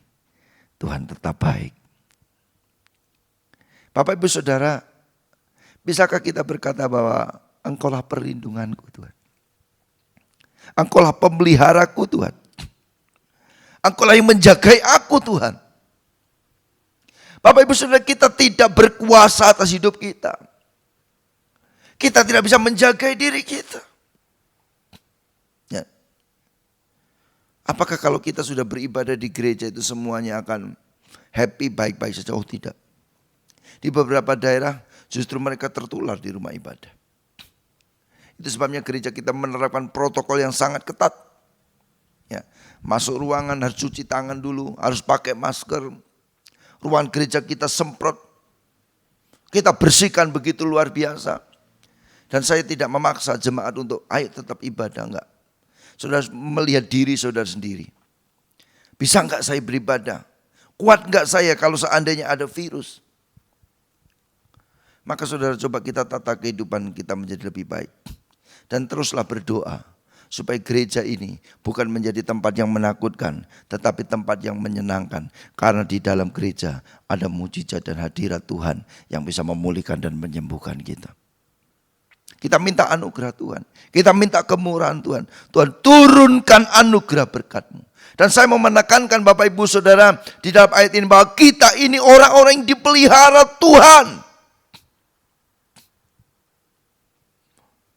Speaker 2: Tuhan tetap baik. Bapak Ibu Saudara, bisakah kita berkata bahwa Engkaulah perlindunganku Tuhan. Engkaulah pemeliharaku Tuhan. Engkaulah yang menjagai aku Tuhan. Bapak Ibu Saudara, kita tidak berkuasa atas hidup kita. Kita tidak bisa menjaga diri kita. Ya. Apakah kalau kita sudah beribadah di gereja itu semuanya akan happy, baik-baik saja? Oh tidak. Di beberapa daerah justru mereka tertular di rumah ibadah. Itu sebabnya gereja kita menerapkan protokol yang sangat ketat. Ya. Masuk ruangan harus cuci tangan dulu, harus pakai masker. Ruangan gereja kita semprot, kita bersihkan begitu luar biasa. Dan saya tidak memaksa jemaat untuk ayo tetap ibadah, enggak. Saudara melihat diri saudara sendiri. Bisa enggak saya beribadah? Kuat enggak saya kalau seandainya ada virus? Maka saudara coba kita tata kehidupan kita menjadi lebih baik. Dan teruslah berdoa supaya gereja ini bukan menjadi tempat yang menakutkan, tetapi tempat yang menyenangkan. Karena di dalam gereja ada mujizat dan hadirat Tuhan yang bisa memulihkan dan menyembuhkan kita. Kita minta anugerah Tuhan. Kita minta kemurahan Tuhan. Tuhan turunkan anugerah berkat-Mu. Dan saya mau menekankan Bapak Ibu Saudara di dalam ayat ini bahwa kita ini orang-orang yang dipelihara Tuhan.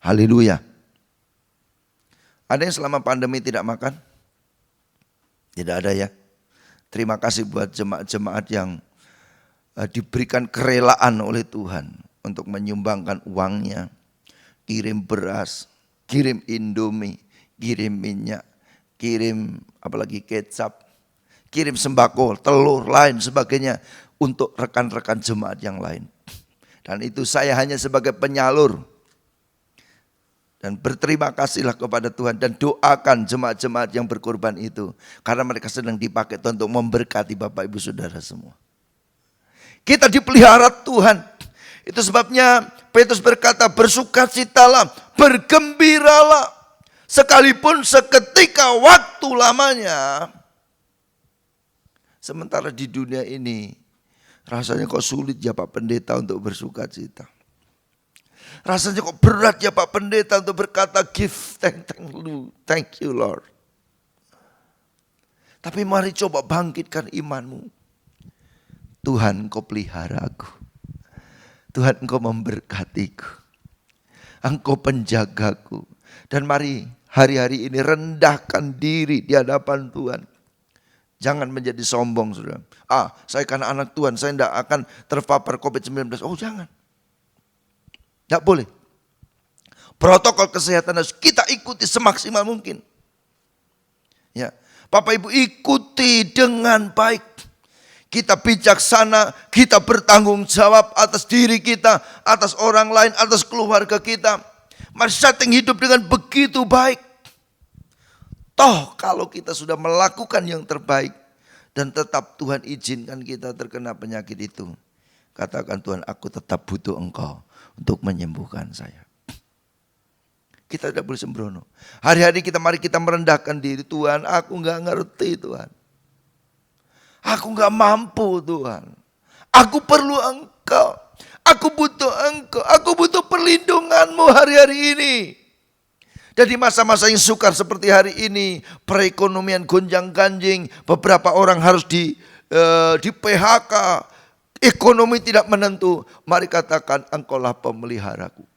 Speaker 2: Haleluya. Ada yang selama pandemi tidak makan? Tidak ada ya. Terima kasih buat jemaat-jemaat yang diberikan kerelaan oleh Tuhan untuk menyumbangkan uangnya. Kirim beras, kirim Indomie, kirim minyak, kirim apalagi kecap, kirim sembako, telur, lain sebagainya untuk rekan-rekan jemaat yang lain. Dan itu saya hanya sebagai penyalur. Dan berterima kasihlah kepada Tuhan dan doakan jemaat-jemaat yang berkorban itu. Karena mereka sedang dipakai Tuhan untuk memberkati Bapak Ibu Saudara semua. Kita dipelihara Tuhan. Itu sebabnya Petrus berkata, bersukacitalah, bergembiralah. Sekalipun seketika waktu lamanya. Sementara di dunia ini rasanya kok sulit ya Pak Pendeta untuk bersukacita. Rasanya kok berat ya Pak Pendeta untuk berkata thank you Lord. Tapi mari coba bangkitkan imanmu. Tuhan Engkau pelihara aku. Tuhan Engkau memberkatiku. Engkau penjagaku. Dan mari hari-hari ini rendahkan diri di hadapan Tuhan. Jangan menjadi sombong saudara. Saya karena anak Tuhan, saya tidak akan terpapar COVID-19. Oh jangan. Tidak boleh. Protokol kesehatan harus kita ikuti semaksimal mungkin. Ya, Bapak Ibu ikuti dengan baik. Kita bijaksana, kita bertanggung jawab atas diri kita, atas orang lain, atas keluarga kita. Mari setting hidup dengan begitu baik. Toh kalau kita sudah melakukan yang terbaik dan tetap Tuhan izinkan kita terkena penyakit itu. Katakan Tuhan, aku tetap butuh Engkau untuk menyembuhkan saya. Kita tidak boleh sembrono. Hari-hari mari kita merendahkan diri. Tuhan, aku enggak ngerti Tuhan. Aku enggak mampu Tuhan. Aku perlu Engkau. Aku butuh Engkau. Aku butuh perlindungan-Mu hari-hari ini. Dan di masa-masa yang sukar seperti hari ini, perekonomian gonjang-ganjing, beberapa orang harus di PHK, ekonomi tidak menentu. Mari katakan, Engkaulah pemeliharaku.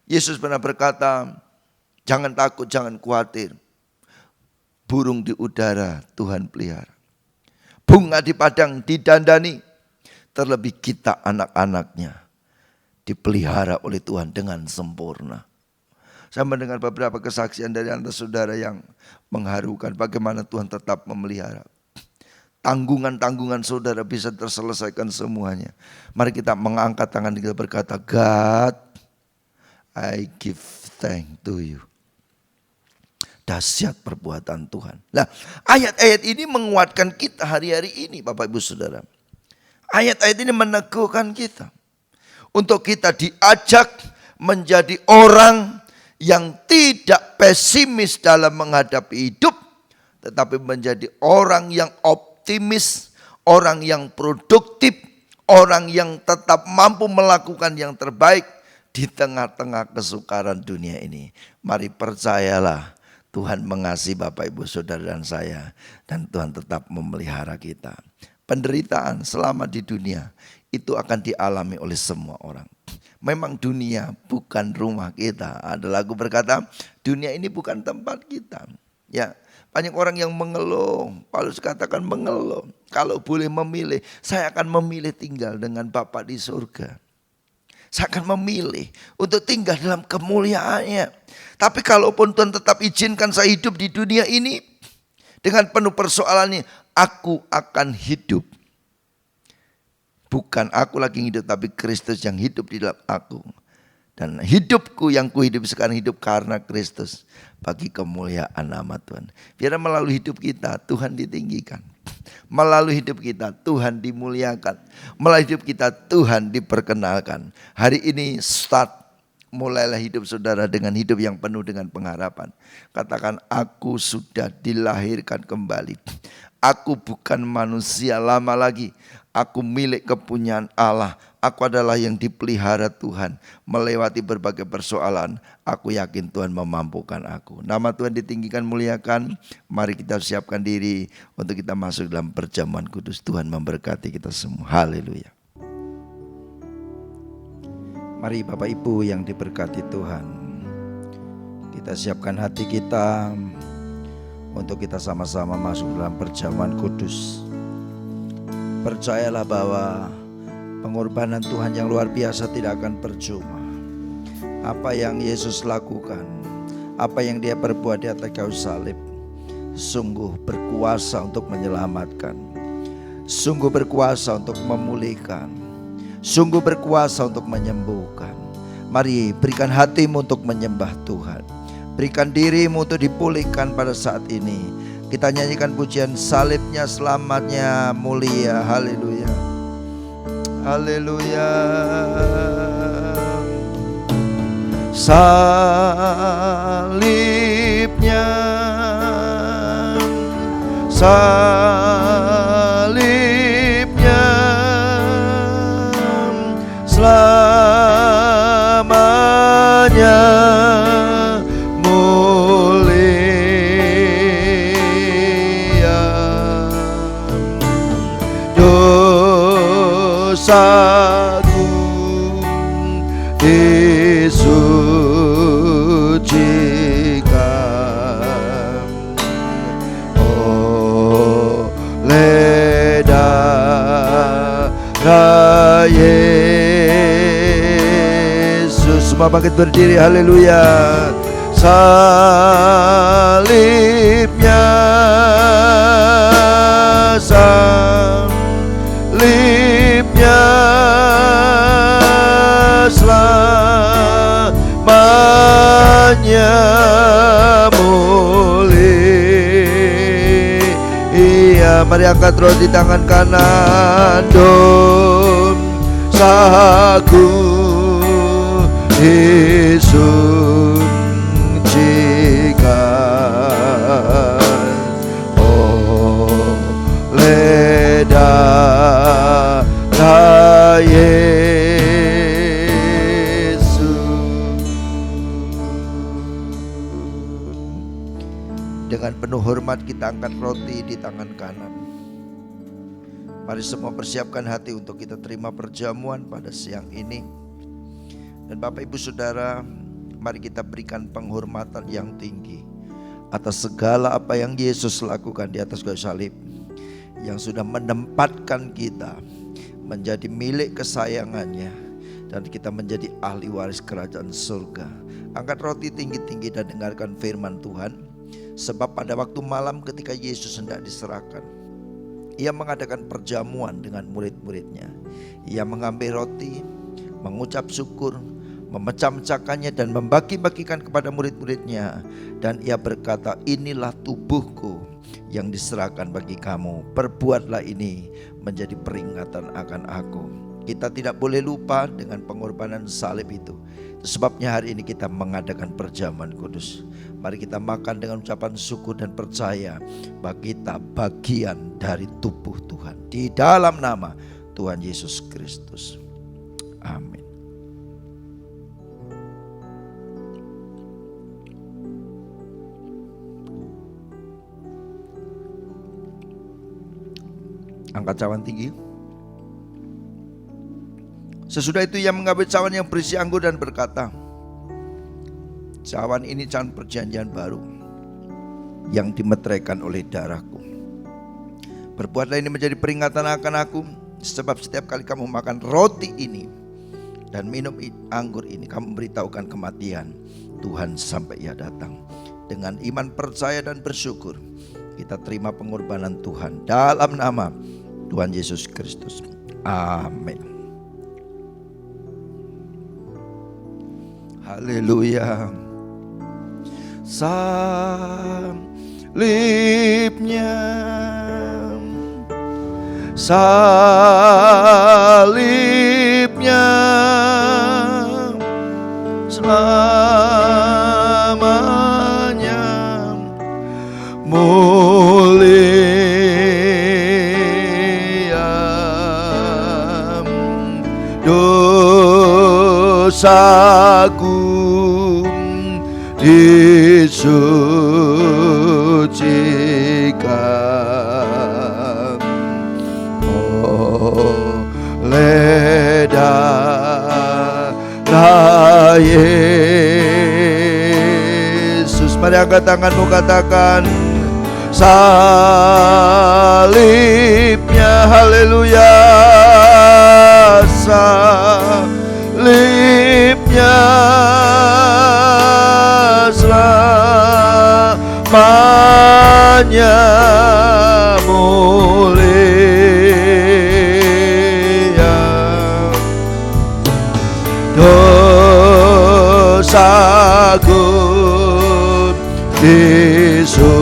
Speaker 2: Yesus pernah berkata, jangan takut, jangan khawatir. Burung di udara Tuhan pelihara. Bunga di padang didandani. Terlebih kita anak-anaknya dipelihara oleh Tuhan dengan sempurna. Saya mendengar beberapa kesaksian dari anda saudara yang mengharukan bagaimana Tuhan tetap memelihara. Tanggungan-tanggungan saudara bisa terselesaikan semuanya. Mari kita mengangkat tangan kita berkata, God, I give thanks to you. Dahsyat perbuatan Tuhan. Nah, ayat-ayat ini menguatkan kita hari-hari ini Bapak Ibu Saudara. Ayat-ayat ini meneguhkan kita. Untuk kita diajak menjadi orang yang tidak pesimis dalam menghadapi hidup. Tetapi menjadi orang yang optimis, orang yang produktif, orang yang tetap mampu melakukan yang terbaik di tengah-tengah kesukaran dunia ini. Mari percayalah Tuhan mengasihi Bapak Ibu Saudara dan saya. Dan Tuhan tetap memelihara kita. Penderitaan selama di dunia itu akan dialami oleh semua orang. Memang dunia bukan rumah kita. Ada lagu berkata, dunia ini bukan tempat kita. Ya, banyak orang yang mengeluh. Paulus katakan mengeluh. Kalau boleh memilih, saya akan memilih tinggal dengan Bapa di surga. Saya akan memilih untuk tinggal dalam kemuliaannya. Tapi kalaupun Tuhan tetap izinkan saya hidup di dunia ini, dengan penuh persoalannya, aku akan hidup. Bukan aku lagi hidup, tapi Kristus yang hidup di dalam aku. Dan hidupku yang kuhidup sekarang hidup karena Kristus, bagi kemuliaan nama Tuhan. Biar melalui hidup kita Tuhan ditinggikan, melalui hidup kita Tuhan dimuliakan, melalui hidup kita Tuhan diperkenalkan. Hari ini mulailah hidup saudara dengan hidup yang penuh dengan pengharapan. Katakan, aku sudah dilahirkan kembali. Aku bukan manusia lama lagi. Aku milik kepunyaan Allah. Aku adalah yang dipelihara Tuhan. Melewati berbagai persoalan, aku yakin Tuhan memampukan aku. Nama Tuhan ditinggikan, muliakan. Mari kita siapkan diri untuk kita masuk dalam perjamuan kudus. Tuhan memberkati kita semua. Haleluya. Mari Bapak Ibu yang diberkati Tuhan, kita siapkan hati kita untuk kita sama-sama masuk dalam perjamuan kudus. Percayalah bahwa pengorbanan Tuhan yang luar biasa tidak akan percuma. Apa yang Yesus lakukan, apa yang Dia perbuat di atas kayu salib, sungguh berkuasa untuk menyelamatkan, sungguh berkuasa untuk memulihkan, sungguh berkuasa untuk menyembuhkan. Mari berikan hatimu untuk menyembah Tuhan. Berikan dirimu untuk dipulihkan pada saat ini. Kita nyanyikan pujian salibnya, selamatnya mulia. Haleluya. Haleluya. Salibnya, salibnya, selamanya mulia. Dosaku disucikan oleh darah Yesus. Semua bangkit berdiri, haleluya. Salibnya, salibnya, selamanya mulia. Mari angkat roti tangan kanan. Dosaku disucikan oleh darah Yesus. Dengan penuh hormat kita angkat roti di tangan kanan. Mari semua persiapkan hati untuk kita terima perjamuan pada siang ini. Dan Bapak Ibu Saudara, mari kita berikan penghormatan yang tinggi atas segala apa yang Yesus lakukan di atas kayu salib, yang sudah menempatkan kita menjadi milik kesayangannya dan kita menjadi ahli waris kerajaan surga. Angkat roti tinggi-tinggi dan dengarkan firman Tuhan. Sebab pada waktu malam ketika Yesus hendak diserahkan, Ia mengadakan perjamuan dengan murid-muridnya. Ia mengambil roti, mengucap syukur, memecah-mecahkannya dan membagi-bagikan kepada murid-muridnya. Dan Ia berkata, inilah tubuhku yang diserahkan bagi kamu. Perbuatlah ini menjadi peringatan akan aku. Kita tidak boleh lupa dengan pengorbanan salib itu. Sebabnya hari ini kita mengadakan perjamuan kudus. Mari kita makan dengan ucapan syukur dan percaya bahwa kita bagian dari tubuh Tuhan. Di dalam nama Tuhan Yesus Kristus. Amin. Angkat cawan tinggi. Sesudah itu Ia mengambil cawan yang berisi anggur dan berkata, cawan ini cawan perjanjian baru yang dimeteraikan oleh darahku. Perbuatlah ini menjadi peringatan akan aku. Sebab setiap kali kamu makan roti ini dan minum anggur ini, kamu memberitahukan kematian Tuhan sampai Ia datang. Dengan iman, percaya dan bersyukur, kita terima pengorbanan Tuhan dalam nama Tuhan Yesus Kristus. Amin. Haleluya. Salibnya selamanya mulia, dosaku disucikan oleh darah Yesus. Mari angkat tanganmu, katakan salibnya, haleluya, salibnya selamanya mulia, dosaku disucikan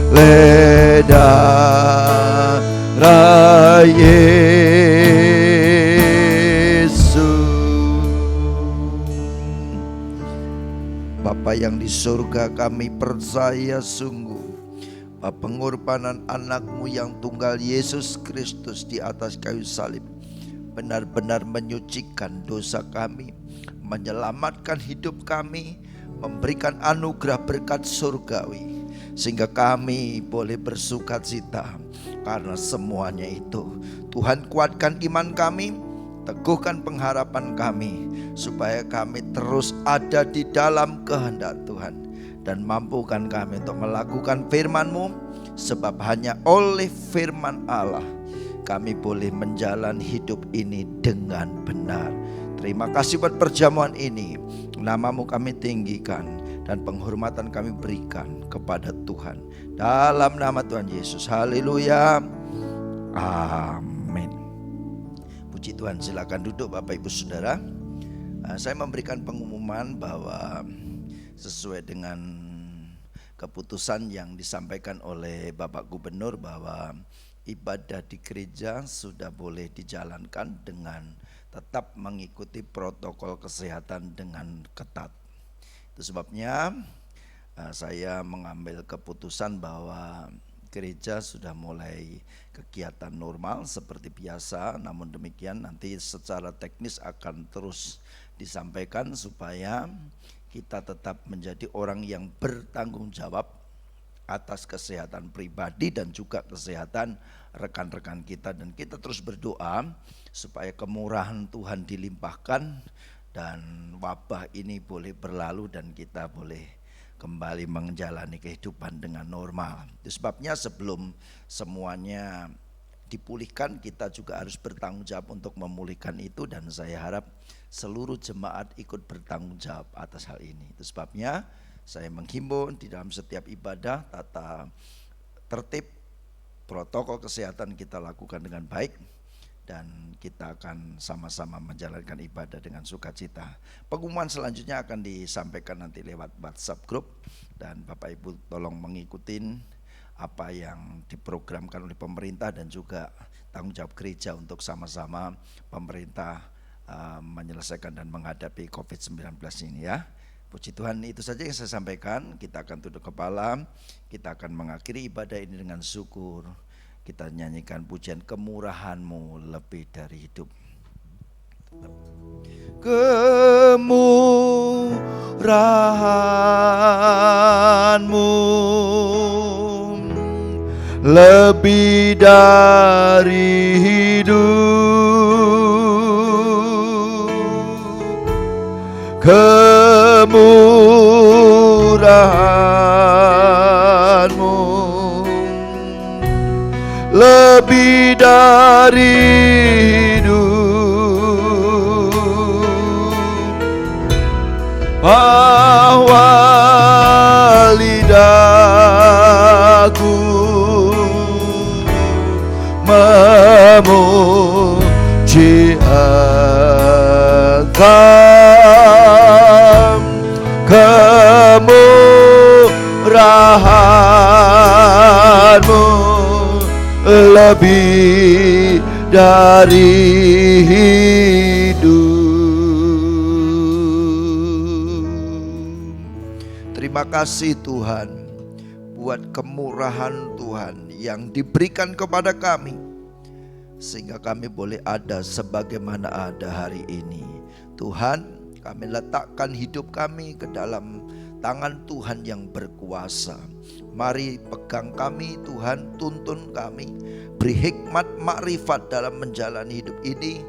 Speaker 2: oleh darah Yesus. Bapa yang di surga, kami percaya sungguh bahwa pengorbanan anak-Mu yang tunggal Yesus Kristus di atas kayu salib benar-benar menyucikan dosa kami, menyelamatkan hidup kami, memberikan anugerah berkat surgawi, sehingga kami boleh bersukacita karena semuanya itu. Tuhan, kuatkan iman kami, teguhkan pengharapan kami, supaya kami terus ada di dalam kehendak Tuhan, dan mampukan kami untuk melakukan firman-Mu, sebab hanya oleh firman Allah kami boleh menjalani hidup ini dengan benar. Terima kasih buat perjamuan ini. Nama-Mu kami tinggikan dan penghormatan kami berikan kepada Tuhan. Dalam nama Tuhan Yesus. Haleluya. Amin. Puji Tuhan, silakan duduk Bapak Ibu Saudara. Saya memberikan pengumuman bahwa sesuai dengan keputusan yang disampaikan oleh Bapak Gubernur bahwa ibadah di gereja sudah boleh dijalankan dengan tetap mengikuti protokol kesehatan dengan ketat. Itu sebabnya saya mengambil keputusan bahwa gereja sudah mulai kegiatan normal seperti biasa. Namun demikian nanti secara teknis akan terus disampaikan supaya kita tetap menjadi orang yang bertanggung jawab atas kesehatan pribadi dan juga kesehatan rekan-rekan kita. Dan kita terus berdoa supaya kemurahan Tuhan dilimpahkan dan wabah ini boleh berlalu dan kita boleh kembali menjalani kehidupan dengan normal. Itu sebabnya sebelum semuanya dipulihkan, kita juga harus bertanggung jawab untuk memulihkan itu, dan saya harap seluruh jemaat ikut bertanggung jawab atas hal ini. Itu sebabnya saya menghimbau di dalam setiap ibadah tata tertib protokol kesehatan kita lakukan dengan baik, dan kita akan sama-sama menjalankan ibadah dengan sukacita. Pengumuman selanjutnya akan disampaikan nanti lewat WhatsApp group, dan Bapak Ibu tolong mengikuti apa yang diprogramkan oleh pemerintah dan juga tanggung jawab gereja untuk sama-sama pemerintah menyelesaikan dan menghadapi COVID-19 ini ya. Puji Tuhan, itu saja yang saya sampaikan. Kita akan tunduk kepala, kita akan mengakhiri ibadah ini dengan syukur. Kita nyanyikan pujian Kemurahan-Mu lebih dari hidup. Kemurahan-Mu lebih dari hidup, kemurahan-Mu lebih dari hidup, bahwa lidahku Engkau kemurahan-Mu lebih dari hidup. Terima kasih Tuhan buat kemurahan Tuhan yang diberikan kepada kami, sehingga kami boleh ada sebagaimana ada hari ini. Tuhan, kami letakkan hidup kami ke dalam tangan Tuhan yang berkuasa. Mari pegang kami Tuhan, tuntun kami, beri hikmat makrifat dalam menjalani hidup ini,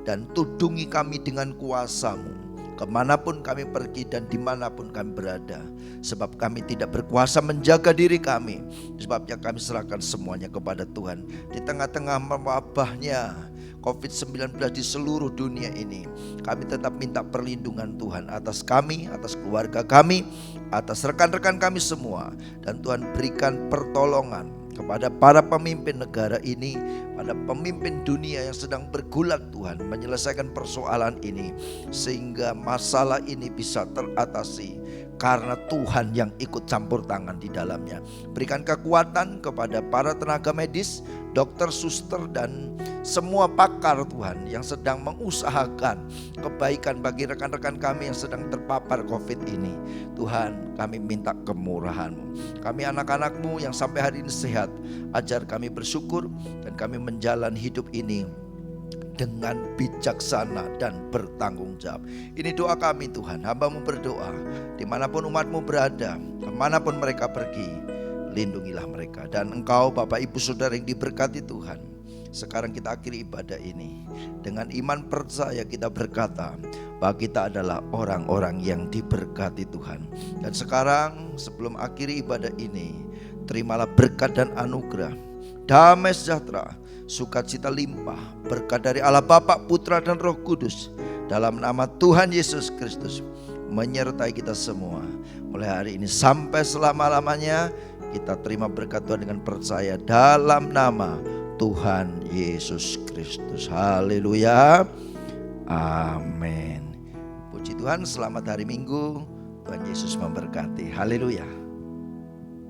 Speaker 2: dan tudungi kami dengan kuasa-Mu kemanapun kami pergi dan dimanapun kami berada. Sebab kami tidak berkuasa menjaga diri kami, sebabnya kami serahkan semuanya kepada Tuhan. Di tengah-tengah wabahnya COVID-19 di seluruh dunia ini, kami tetap minta perlindungan Tuhan atas kami, atas keluarga kami, atas rekan-rekan kami semua. Dan Tuhan berikan pertolongan kepada para pemimpin negara ini, pada pemimpin dunia yang sedang bergulat Tuhan, menyelesaikan persoalan ini, sehingga masalah ini bisa teratasi karena Tuhan yang ikut campur tangan di dalamnya. Berikan kekuatan kepada para tenaga medis, dokter, suster, dan semua pakar Tuhan yang sedang mengusahakan kebaikan bagi rekan-rekan kami yang sedang terpapar COVID ini. Tuhan, kami minta kemurahan-Mu. Kami anak-anak-Mu yang sampai hari ini sehat, ajar kami bersyukur dan kami menjalani hidup ini dengan bijaksana dan bertanggung jawab. Ini doa kami Tuhan, hamba-Mu berdoa, dimanapun umat-Mu berada, kemanapun mereka pergi, lindungilah mereka. Dan Engkau Bapak Ibu Saudara yang diberkati Tuhan, sekarang kita akhiri ibadah ini dengan iman percaya kita berkata bahwa kita adalah orang-orang yang diberkati Tuhan. Dan sekarang sebelum akhiri ibadah ini, terimalah berkat dan anugerah, damai sejahtera, sukacita limpah, berkat dari Allah Bapa, Putra, dan Roh Kudus, dalam nama Tuhan Yesus Kristus menyertai kita semua. Mulai hari ini sampai selama-lamanya, kita terima berkat Tuhan dengan percaya dalam nama Tuhan Yesus Kristus. Haleluya. Amin. Puji Tuhan, selamat hari Minggu. Tuhan Yesus memberkati. Haleluya.